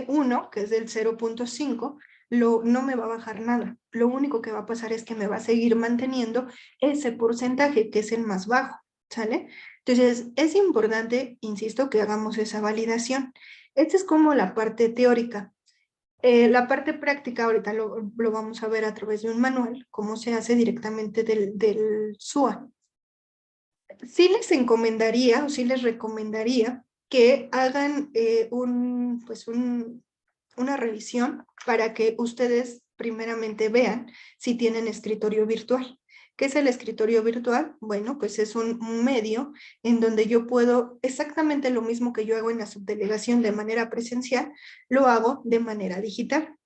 1, que es del 0.5, no me va a bajar nada. Lo único que va a pasar es que me va a seguir manteniendo ese porcentaje, que es el más bajo, ¿sale? Entonces, es importante, insisto, que hagamos esa validación. Esta es como la parte teórica. La parte práctica, ahorita lo vamos a ver a través de un manual, cómo se hace directamente del SUA. Sí les encomendaría o sí les recomendaría que hagan una revisión para que ustedes primeramente vean si tienen escritorio virtual. ¿Qué es el escritorio virtual? Bueno, pues es un medio en donde yo puedo exactamente lo mismo que yo hago en la subdelegación de manera presencial, lo hago de manera digital.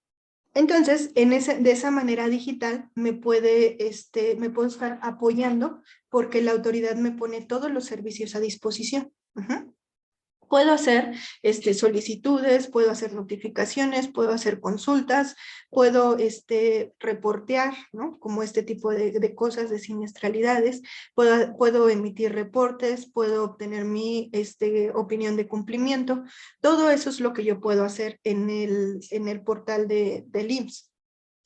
Entonces, de esa manera digital me puedo estar apoyando porque la autoridad me pone todos los servicios a disposición. Puedo hacer solicitudes, puedo hacer notificaciones, puedo hacer consultas, puedo reportear, ¿no? Como este tipo de cosas, de siniestralidades, puedo emitir reportes, puedo obtener mi opinión de cumplimiento. Todo eso es lo que yo puedo hacer en el portal del IMSS.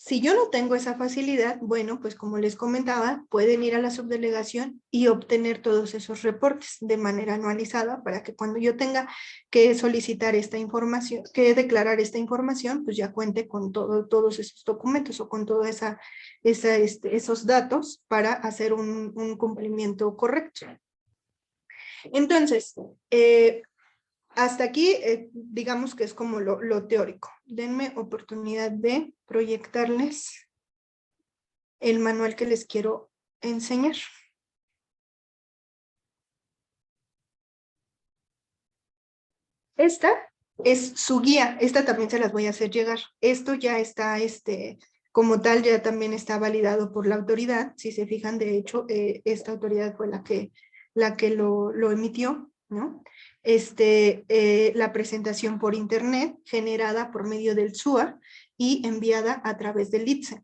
Si yo no tengo esa facilidad, bueno, pues como les comentaba, pueden ir a la subdelegación y obtener todos esos reportes de manera anualizada para que cuando yo tenga que solicitar esta información, que declarar esta información, pues ya cuente con todos esos documentos o con todos esos datos para hacer un cumplimiento correcto. Entonces, hasta aquí, digamos que es como lo teórico. Denme oportunidad de proyectarles el manual que les quiero enseñar. Esta es su guía. Esta también se las voy a hacer llegar. Esto ya está, como tal, ya también está validado por la autoridad. Si se fijan, de hecho, esta autoridad fue la que lo emitió, ¿no? La presentación por internet generada por medio del SUA y enviada a través del ITSE.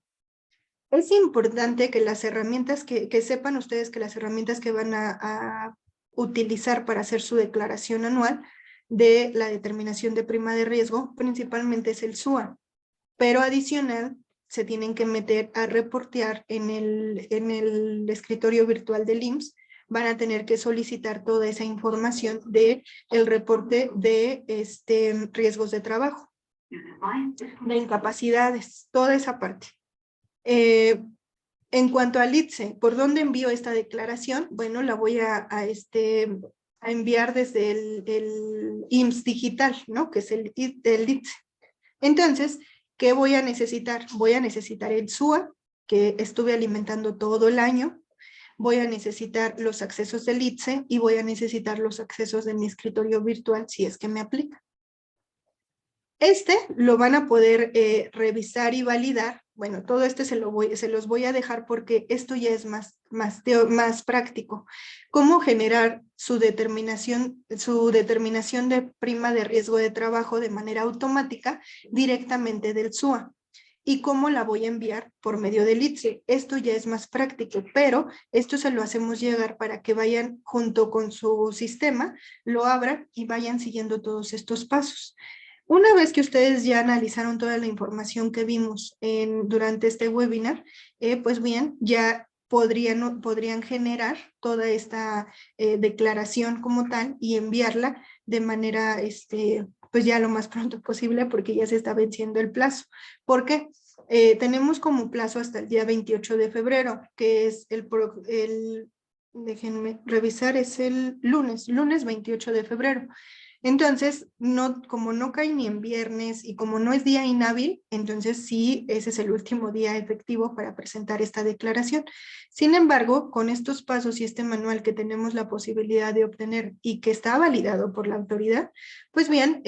Es importante que las herramientas, que sepan ustedes que las herramientas que van a utilizar para hacer su declaración anual de la determinación de prima de riesgo, principalmente es el SUA, pero adicional se tienen que meter a reportear en el escritorio virtual del IMSS. Van a tener que solicitar toda esa información del reporte de riesgos de trabajo, de incapacidades, toda esa parte. En cuanto al ITSE, ¿por dónde envío esta declaración? Bueno, la voy a enviar desde el IMSS digital, ¿no? Que es el ITSE. Entonces, ¿qué voy a necesitar? Voy a necesitar el SUA, que estuve alimentando todo el año. Voy a necesitar los accesos del ITSE y voy a necesitar los accesos de mi escritorio virtual si es que me aplica. Lo van a poder revisar y validar. Bueno, todo se los voy a dejar porque esto ya es más práctico. Cómo generar su determinación de prima de riesgo de trabajo de manera automática directamente del SUA. Y cómo la voy a enviar por medio del ITSE. Esto ya es más práctico, pero esto se lo hacemos llegar para que vayan junto con su sistema, lo abran y vayan siguiendo todos estos pasos. Una vez que ustedes ya analizaron toda la información que vimos durante este webinar, pues bien, ya podrían generar toda esta declaración como tal y enviarla de manera, pues ya lo más pronto posible porque ya se está venciendo el plazo. ¿Por qué? Tenemos como plazo hasta el día 28 de febrero, que es déjenme revisar, es el lunes 28 de febrero. Entonces, como no cae ni en viernes y como no es día inhábil, entonces sí, ese es el último día efectivo para presentar esta declaración. Sin embargo, con estos pasos y este manual que tenemos la posibilidad de obtener y que está validado por la autoridad, pues bien,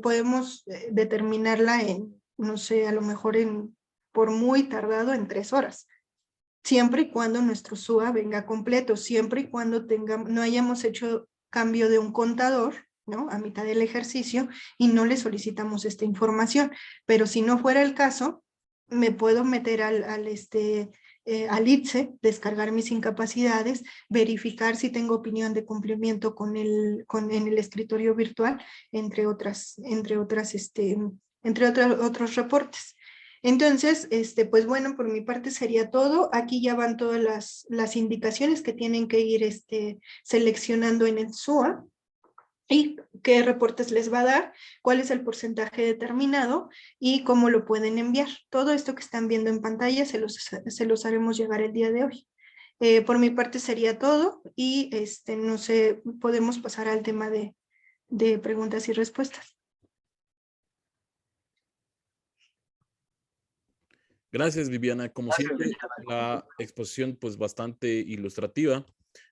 podemos determinarla en, no sé, a lo mejor por muy tardado en 3 horas. Siempre y cuando nuestro SUA venga completo, siempre y cuando no hayamos hecho cambio de un contador, ¿no? A mitad del ejercicio y no le solicitamos esta información. Pero si no fuera el caso, me puedo meter al ITSE, descargar mis incapacidades, verificar si tengo opinión de cumplimiento en el escritorio virtual, entre otros reportes. Entonces, pues bueno, por mi parte sería todo. Aquí ya van todas las indicaciones que tienen que ir seleccionando en el SUA y qué reportes les va a dar, cuál es el porcentaje determinado y cómo lo pueden enviar. Todo esto que están viendo en pantalla se los haremos llegar el día de hoy. Por mi parte sería todo y no sé, podemos pasar al tema de preguntas y respuestas. Gracias, Viviana. Como siempre, la exposición pues bastante ilustrativa.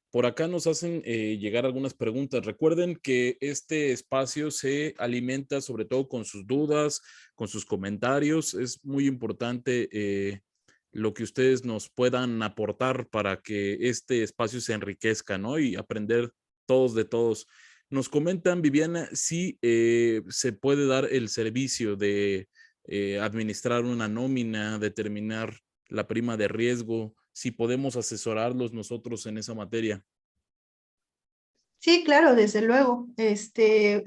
Por acá nos hacen llegar algunas preguntas. Recuerden que este espacio se alimenta sobre todo con sus dudas, con sus comentarios. Es muy importante lo que ustedes nos puedan aportar para que este espacio se enriquezca, ¿no? Y aprender todos de todos. Nos comentan, Viviana, si se puede dar el servicio de administrar una nómina, determinar la prima de riesgo, si podemos asesorarlos nosotros en esa materia. Sí, claro, desde luego.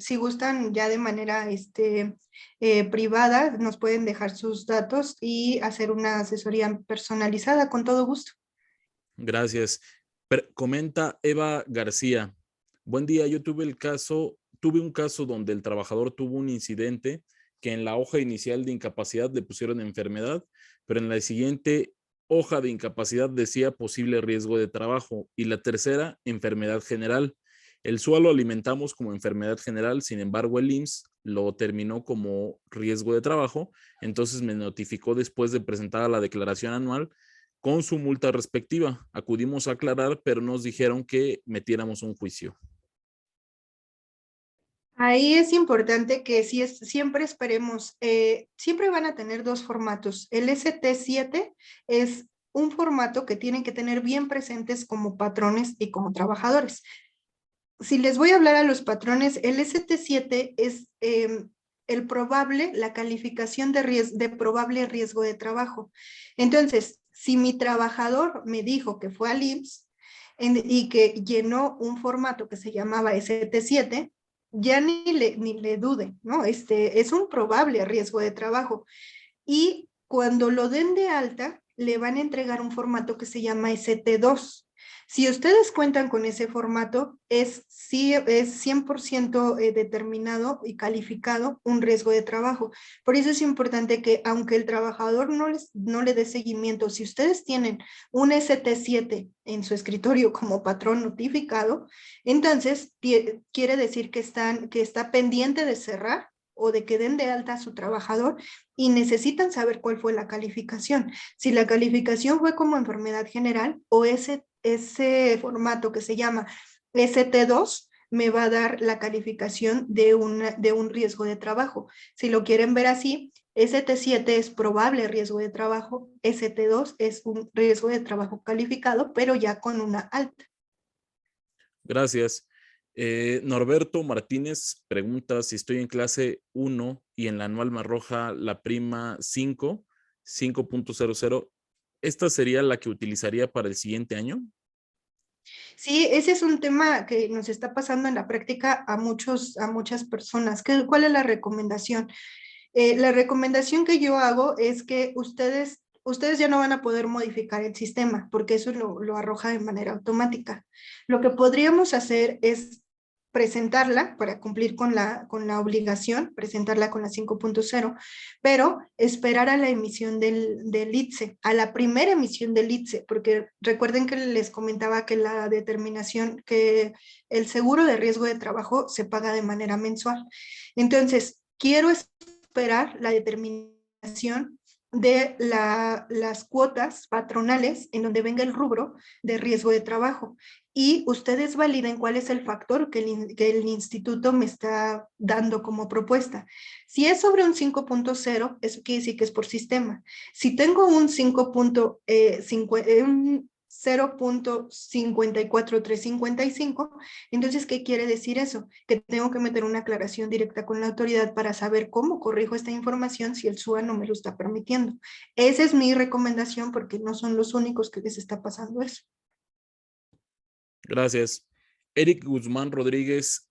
Si gustan ya de manera privada, nos pueden dejar sus datos y hacer una asesoría personalizada con todo gusto. Gracias. Comenta Eva García. Buen día, yo tuve un caso donde el trabajador tuvo un incidente que en la hoja inicial de incapacidad le pusieron enfermedad, pero en la siguiente hoja de incapacidad decía posible riesgo de trabajo y la tercera enfermedad general. El SUA lo alimentamos como enfermedad general, sin embargo el IMSS lo terminó como riesgo de trabajo, entonces me notificó después de presentar la declaración anual con su multa respectiva. Acudimos a aclarar, pero nos dijeron que metiéramos un juicio. Ahí es importante que siempre esperemos, siempre van a tener dos formatos. El ST7 es un formato que tienen que tener bien presentes como patrones y como trabajadores. Si les voy a hablar a los patrones, el ST7 es la calificación de probable riesgo de trabajo. Entonces, si mi trabajador me dijo que fue al IMSS y que llenó un formato que se llamaba ST7, ya ni le dude, ¿no? Es un probable riesgo de trabajo. Y cuando lo den de alta, le van a entregar un formato que se llama ST2. Si ustedes cuentan con ese formato, es 100% determinado y calificado un riesgo de trabajo. Por eso es importante que, aunque el trabajador no le dé seguimiento, si ustedes tienen un ST7 en su escritorio como patrón notificado, entonces quiere decir que está pendiente de cerrar o de que den de alta a su trabajador y necesitan saber cuál fue la calificación. Si la calificación fue como enfermedad general o ese formato que se llama ST2 me va a dar la calificación de un riesgo de trabajo. Si lo quieren ver así, ST7 es probable riesgo de trabajo, ST2 es un riesgo de trabajo calificado, pero ya con una alta. Gracias. Norberto Martínez pregunta si estoy en clase 1 y en la anual me arroja la prima 5.00. ¿Esta sería la que utilizaría para el siguiente año? Sí, ese es un tema que nos está pasando en la práctica a muchas personas. ¿Cuál es la recomendación? La recomendación que yo hago es que ustedes ya no van a poder modificar el sistema porque eso lo arroja de manera automática. Lo que podríamos hacer es presentarla para cumplir con la obligación, presentarla con la 5.0, pero esperar a la emisión del ITSE, a la primera emisión del ITSE, porque recuerden que les comentaba que la determinación, que el seguro de riesgo de trabajo se paga de manera mensual. Entonces, quiero esperar la determinación de las cuotas patronales en donde venga el rubro de riesgo de trabajo y ustedes validen cuál es el factor que el instituto me está dando como propuesta. Si es sobre un 5.0, eso quiere decir que es por sistema. Si tengo un 0.54355, entonces, ¿qué quiere decir eso? Que tengo que meter una aclaración directa con la autoridad para saber cómo corrijo esta información si el SUA no me lo está permitiendo. Esa es mi recomendación porque no son los únicos que les está pasando eso. Gracias. Eric Guzmán Rodríguez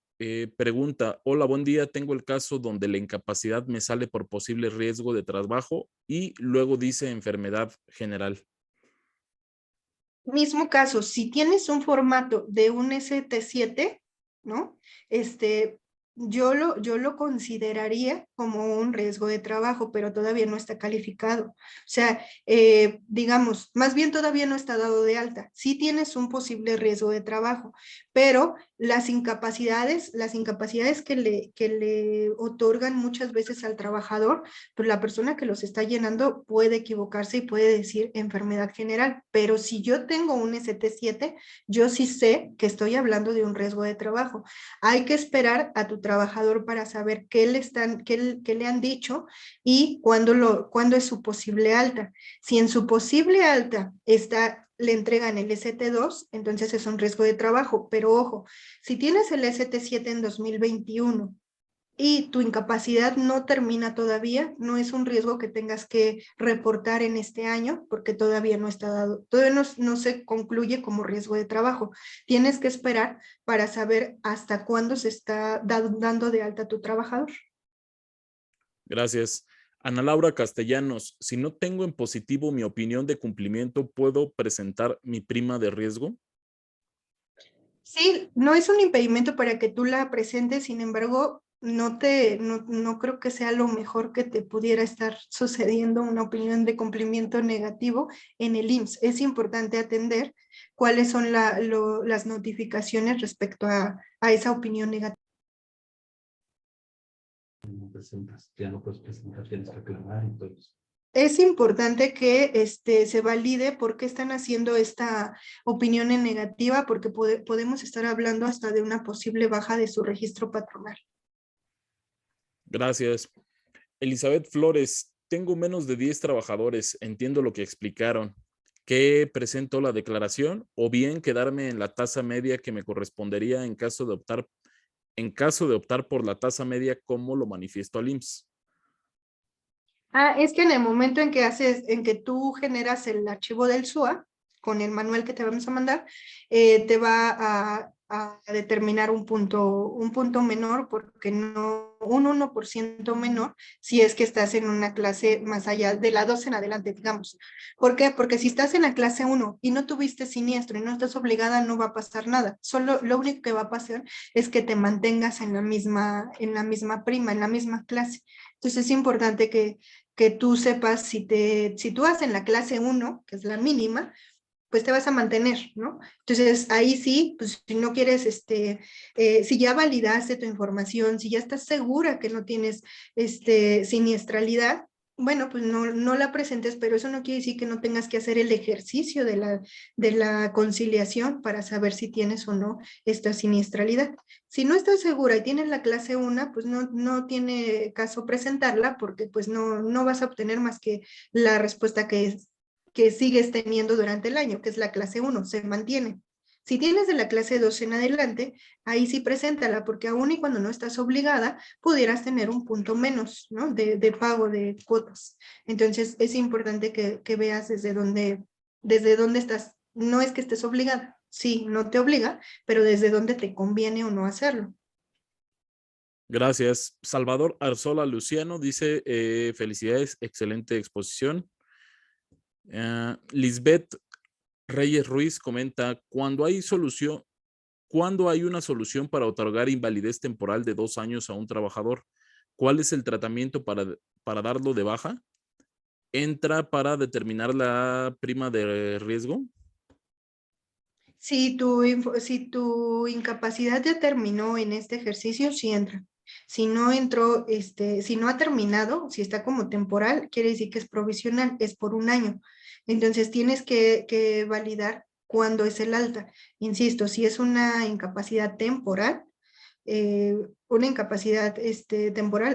pregunta, hola, buen día, tengo el caso donde la incapacidad me sale por posible riesgo de trabajo y luego dice enfermedad general. Mismo caso, si tienes un formato de un ST7, ¿no? Yo lo consideraría como un riesgo de trabajo, pero todavía no está calificado. O sea, digamos, más bien todavía no está dado de alta. Sí tienes un posible riesgo de trabajo, pero las incapacidades que le otorgan muchas veces al trabajador, pues la persona que los está llenando puede equivocarse y puede decir enfermedad general, pero si yo tengo un ST7, yo sí sé que estoy hablando de un riesgo de trabajo. Hay que esperar a tu trabajador para saber qué le han dicho y cuándo es su posible alta. Si en su posible alta le entregan el ST2, entonces es un riesgo de trabajo, pero ojo, si tienes el ST7 en 2021 y tu incapacidad no termina todavía, no es un riesgo que tengas que reportar en este año porque todavía no está dado, todavía no se concluye como riesgo de trabajo. Tienes que esperar para saber hasta cuándo se está dando de alta tu trabajador. Gracias. Ana Laura Castellanos, si no tengo en positivo mi opinión de cumplimiento, ¿puedo presentar mi prima de riesgo? Sí, no es un impedimento para que tú la presentes, sin embargo, no creo que sea lo mejor que te pudiera estar sucediendo una opinión de cumplimiento negativo en el IMSS. Es importante atender cuáles son las notificaciones respecto a esa opinión negativa. No presentas, ya no puedes presentar, tienes que aclarar y todo eso. Es importante que se valide por qué están haciendo esta opinión en negativa, porque podemos estar hablando hasta de una posible baja de su registro patronal. Gracias. Elizabeth Flores, tengo menos de 10 trabajadores, entiendo lo que explicaron. ¿Qué presento la declaración o bien quedarme en la tasa media que me correspondería en caso de optar por la tasa media como lo manifiesto al IMSS? Es que en el momento en que tú generas el archivo del SUA, con el manual que te vamos a mandar, te va a determinar un punto menor, porque no, un 1% menor, si es que estás en una clase más allá de la 2 en adelante, digamos. ¿Por qué? Porque si estás en la clase 1 y no tuviste siniestro y no estás obligada, no va a pasar nada. Solo lo único que va a pasar es que te mantengas en la misma prima, en la misma clase. Entonces es importante que tú sepas si tú vas en la clase 1, que es la mínima, pues te vas a mantener, ¿no? Entonces ahí sí, pues si no quieres, si ya validaste tu información, si ya estás segura que no tienes siniestralidad, bueno, pues no la presentes, pero eso no quiere decir que no tengas que hacer el ejercicio de la conciliación para saber si tienes o no esta siniestralidad. Si no estás segura y tienes la clase 1, pues no tiene caso presentarla, porque pues no vas a obtener más que la respuesta que sigues teniendo durante el año, que es la clase 1, se mantiene. Si tienes de la clase 2 en adelante, ahí sí preséntala, porque aún y cuando no estás obligada, pudieras tener un punto menos, ¿no? De pago de cuotas. Entonces, es importante que veas desde dónde estás. No es que estés obligada, sí, no te obliga, pero desde dónde te conviene o no hacerlo. Gracias. Salvador Arzola Luciano dice, felicidades, excelente exposición. Lisbeth Reyes Ruiz comenta, cuando hay una solución para otorgar invalidez temporal de 2 años a un trabajador, ¿cuál es el tratamiento para darlo de baja? ¿Entra para determinar la prima de riesgo? Si tu incapacidad ya terminó en este ejercicio, sí entra. Si no entró, si no ha terminado, si está como temporal, quiere decir que es provisional, es por un año. Entonces tienes que validar cuándo es el alta. Insisto, si es una incapacidad temporal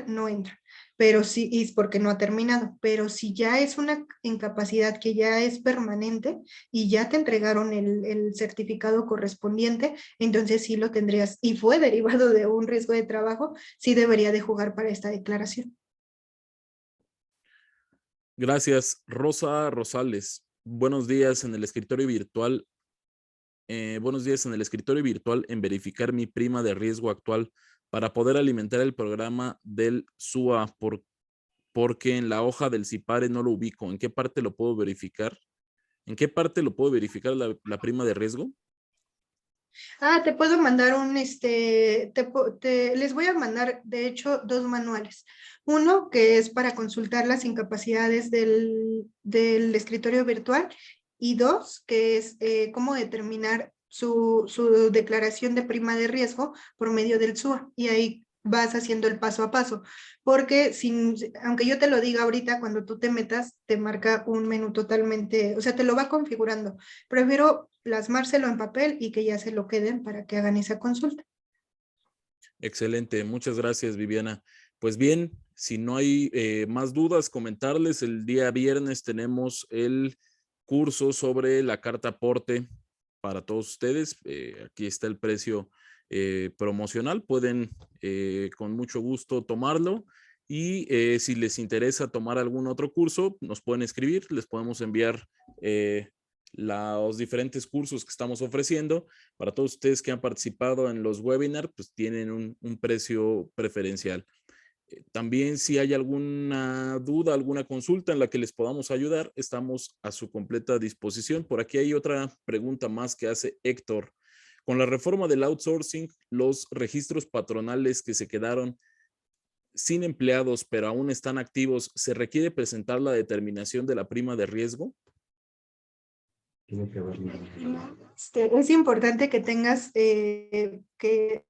no entra, pero sí, y es porque no ha terminado, pero si ya es una incapacidad que ya es permanente y ya te entregaron el certificado correspondiente, entonces sí lo tendrías, y fue derivado de un riesgo de trabajo, sí debería de jugar para esta declaración. Gracias. Rosa Rosales. Buenos días en el escritorio virtual. Buenos días en el escritorio virtual en verificar mi prima de riesgo actual para poder alimentar el programa del SUA porque en la hoja del CIPARE no lo ubico. ¿En qué parte lo puedo verificar? ¿En qué parte lo puedo verificar la prima de riesgo? Te puedo mandar les voy a mandar, de hecho, dos manuales. Uno que es para consultar las incapacidades del escritorio virtual, y dos, que es cómo determinar su declaración de prima de riesgo por medio del SUA. Y ahí vas haciendo el paso a paso, porque aunque yo te lo diga ahorita, cuando tú te metas, te marca un menú totalmente, o sea, te lo va configurando. Prefiero plasmárselo en papel y que ya se lo queden para que hagan esa consulta. Excelente, muchas gracias, Viviana. Pues bien, si no hay más dudas, comentarles, el día viernes tenemos el curso sobre la carta aporte para todos ustedes. Aquí está el precio promocional, pueden con mucho gusto tomarlo. Y si les interesa tomar algún otro curso, nos pueden escribir, les podemos enviar los diferentes cursos que estamos ofreciendo. Para todos ustedes que han participado en los webinars, pues tienen un precio preferencial. También si hay alguna duda, alguna consulta en la que les podamos ayudar, estamos a su completa disposición. Por aquí hay otra pregunta más que hace Héctor. Con la reforma del outsourcing, los registros patronales que se quedaron sin empleados, pero aún están activos, ¿se requiere presentar la determinación de la prima de riesgo? Tiene que haber Es importante que tengas que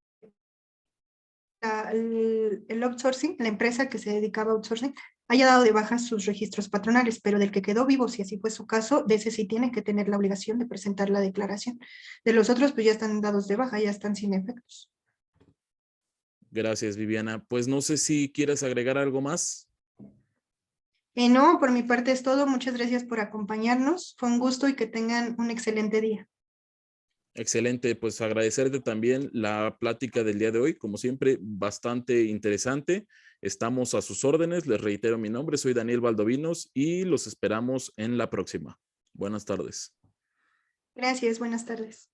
el outsourcing, la empresa que se dedicaba a outsourcing, haya dado de baja sus registros patronales, pero del que quedó vivo, si así fue su caso, de ese sí tiene que tener la obligación de presentar la declaración. De los otros, pues ya están dados de baja, ya están sin efectos. Gracias, Viviana. Pues no sé si quieres agregar algo más. No, por mi parte es todo. Muchas gracias por acompañarnos. Fue un gusto y que tengan un excelente día. Excelente, pues agradecerte también la plática del día de hoy, como siempre, bastante interesante. Estamos a sus órdenes, les reitero mi nombre, soy Daniel Valdovinos y los esperamos en la próxima. Buenas tardes. Gracias, buenas tardes.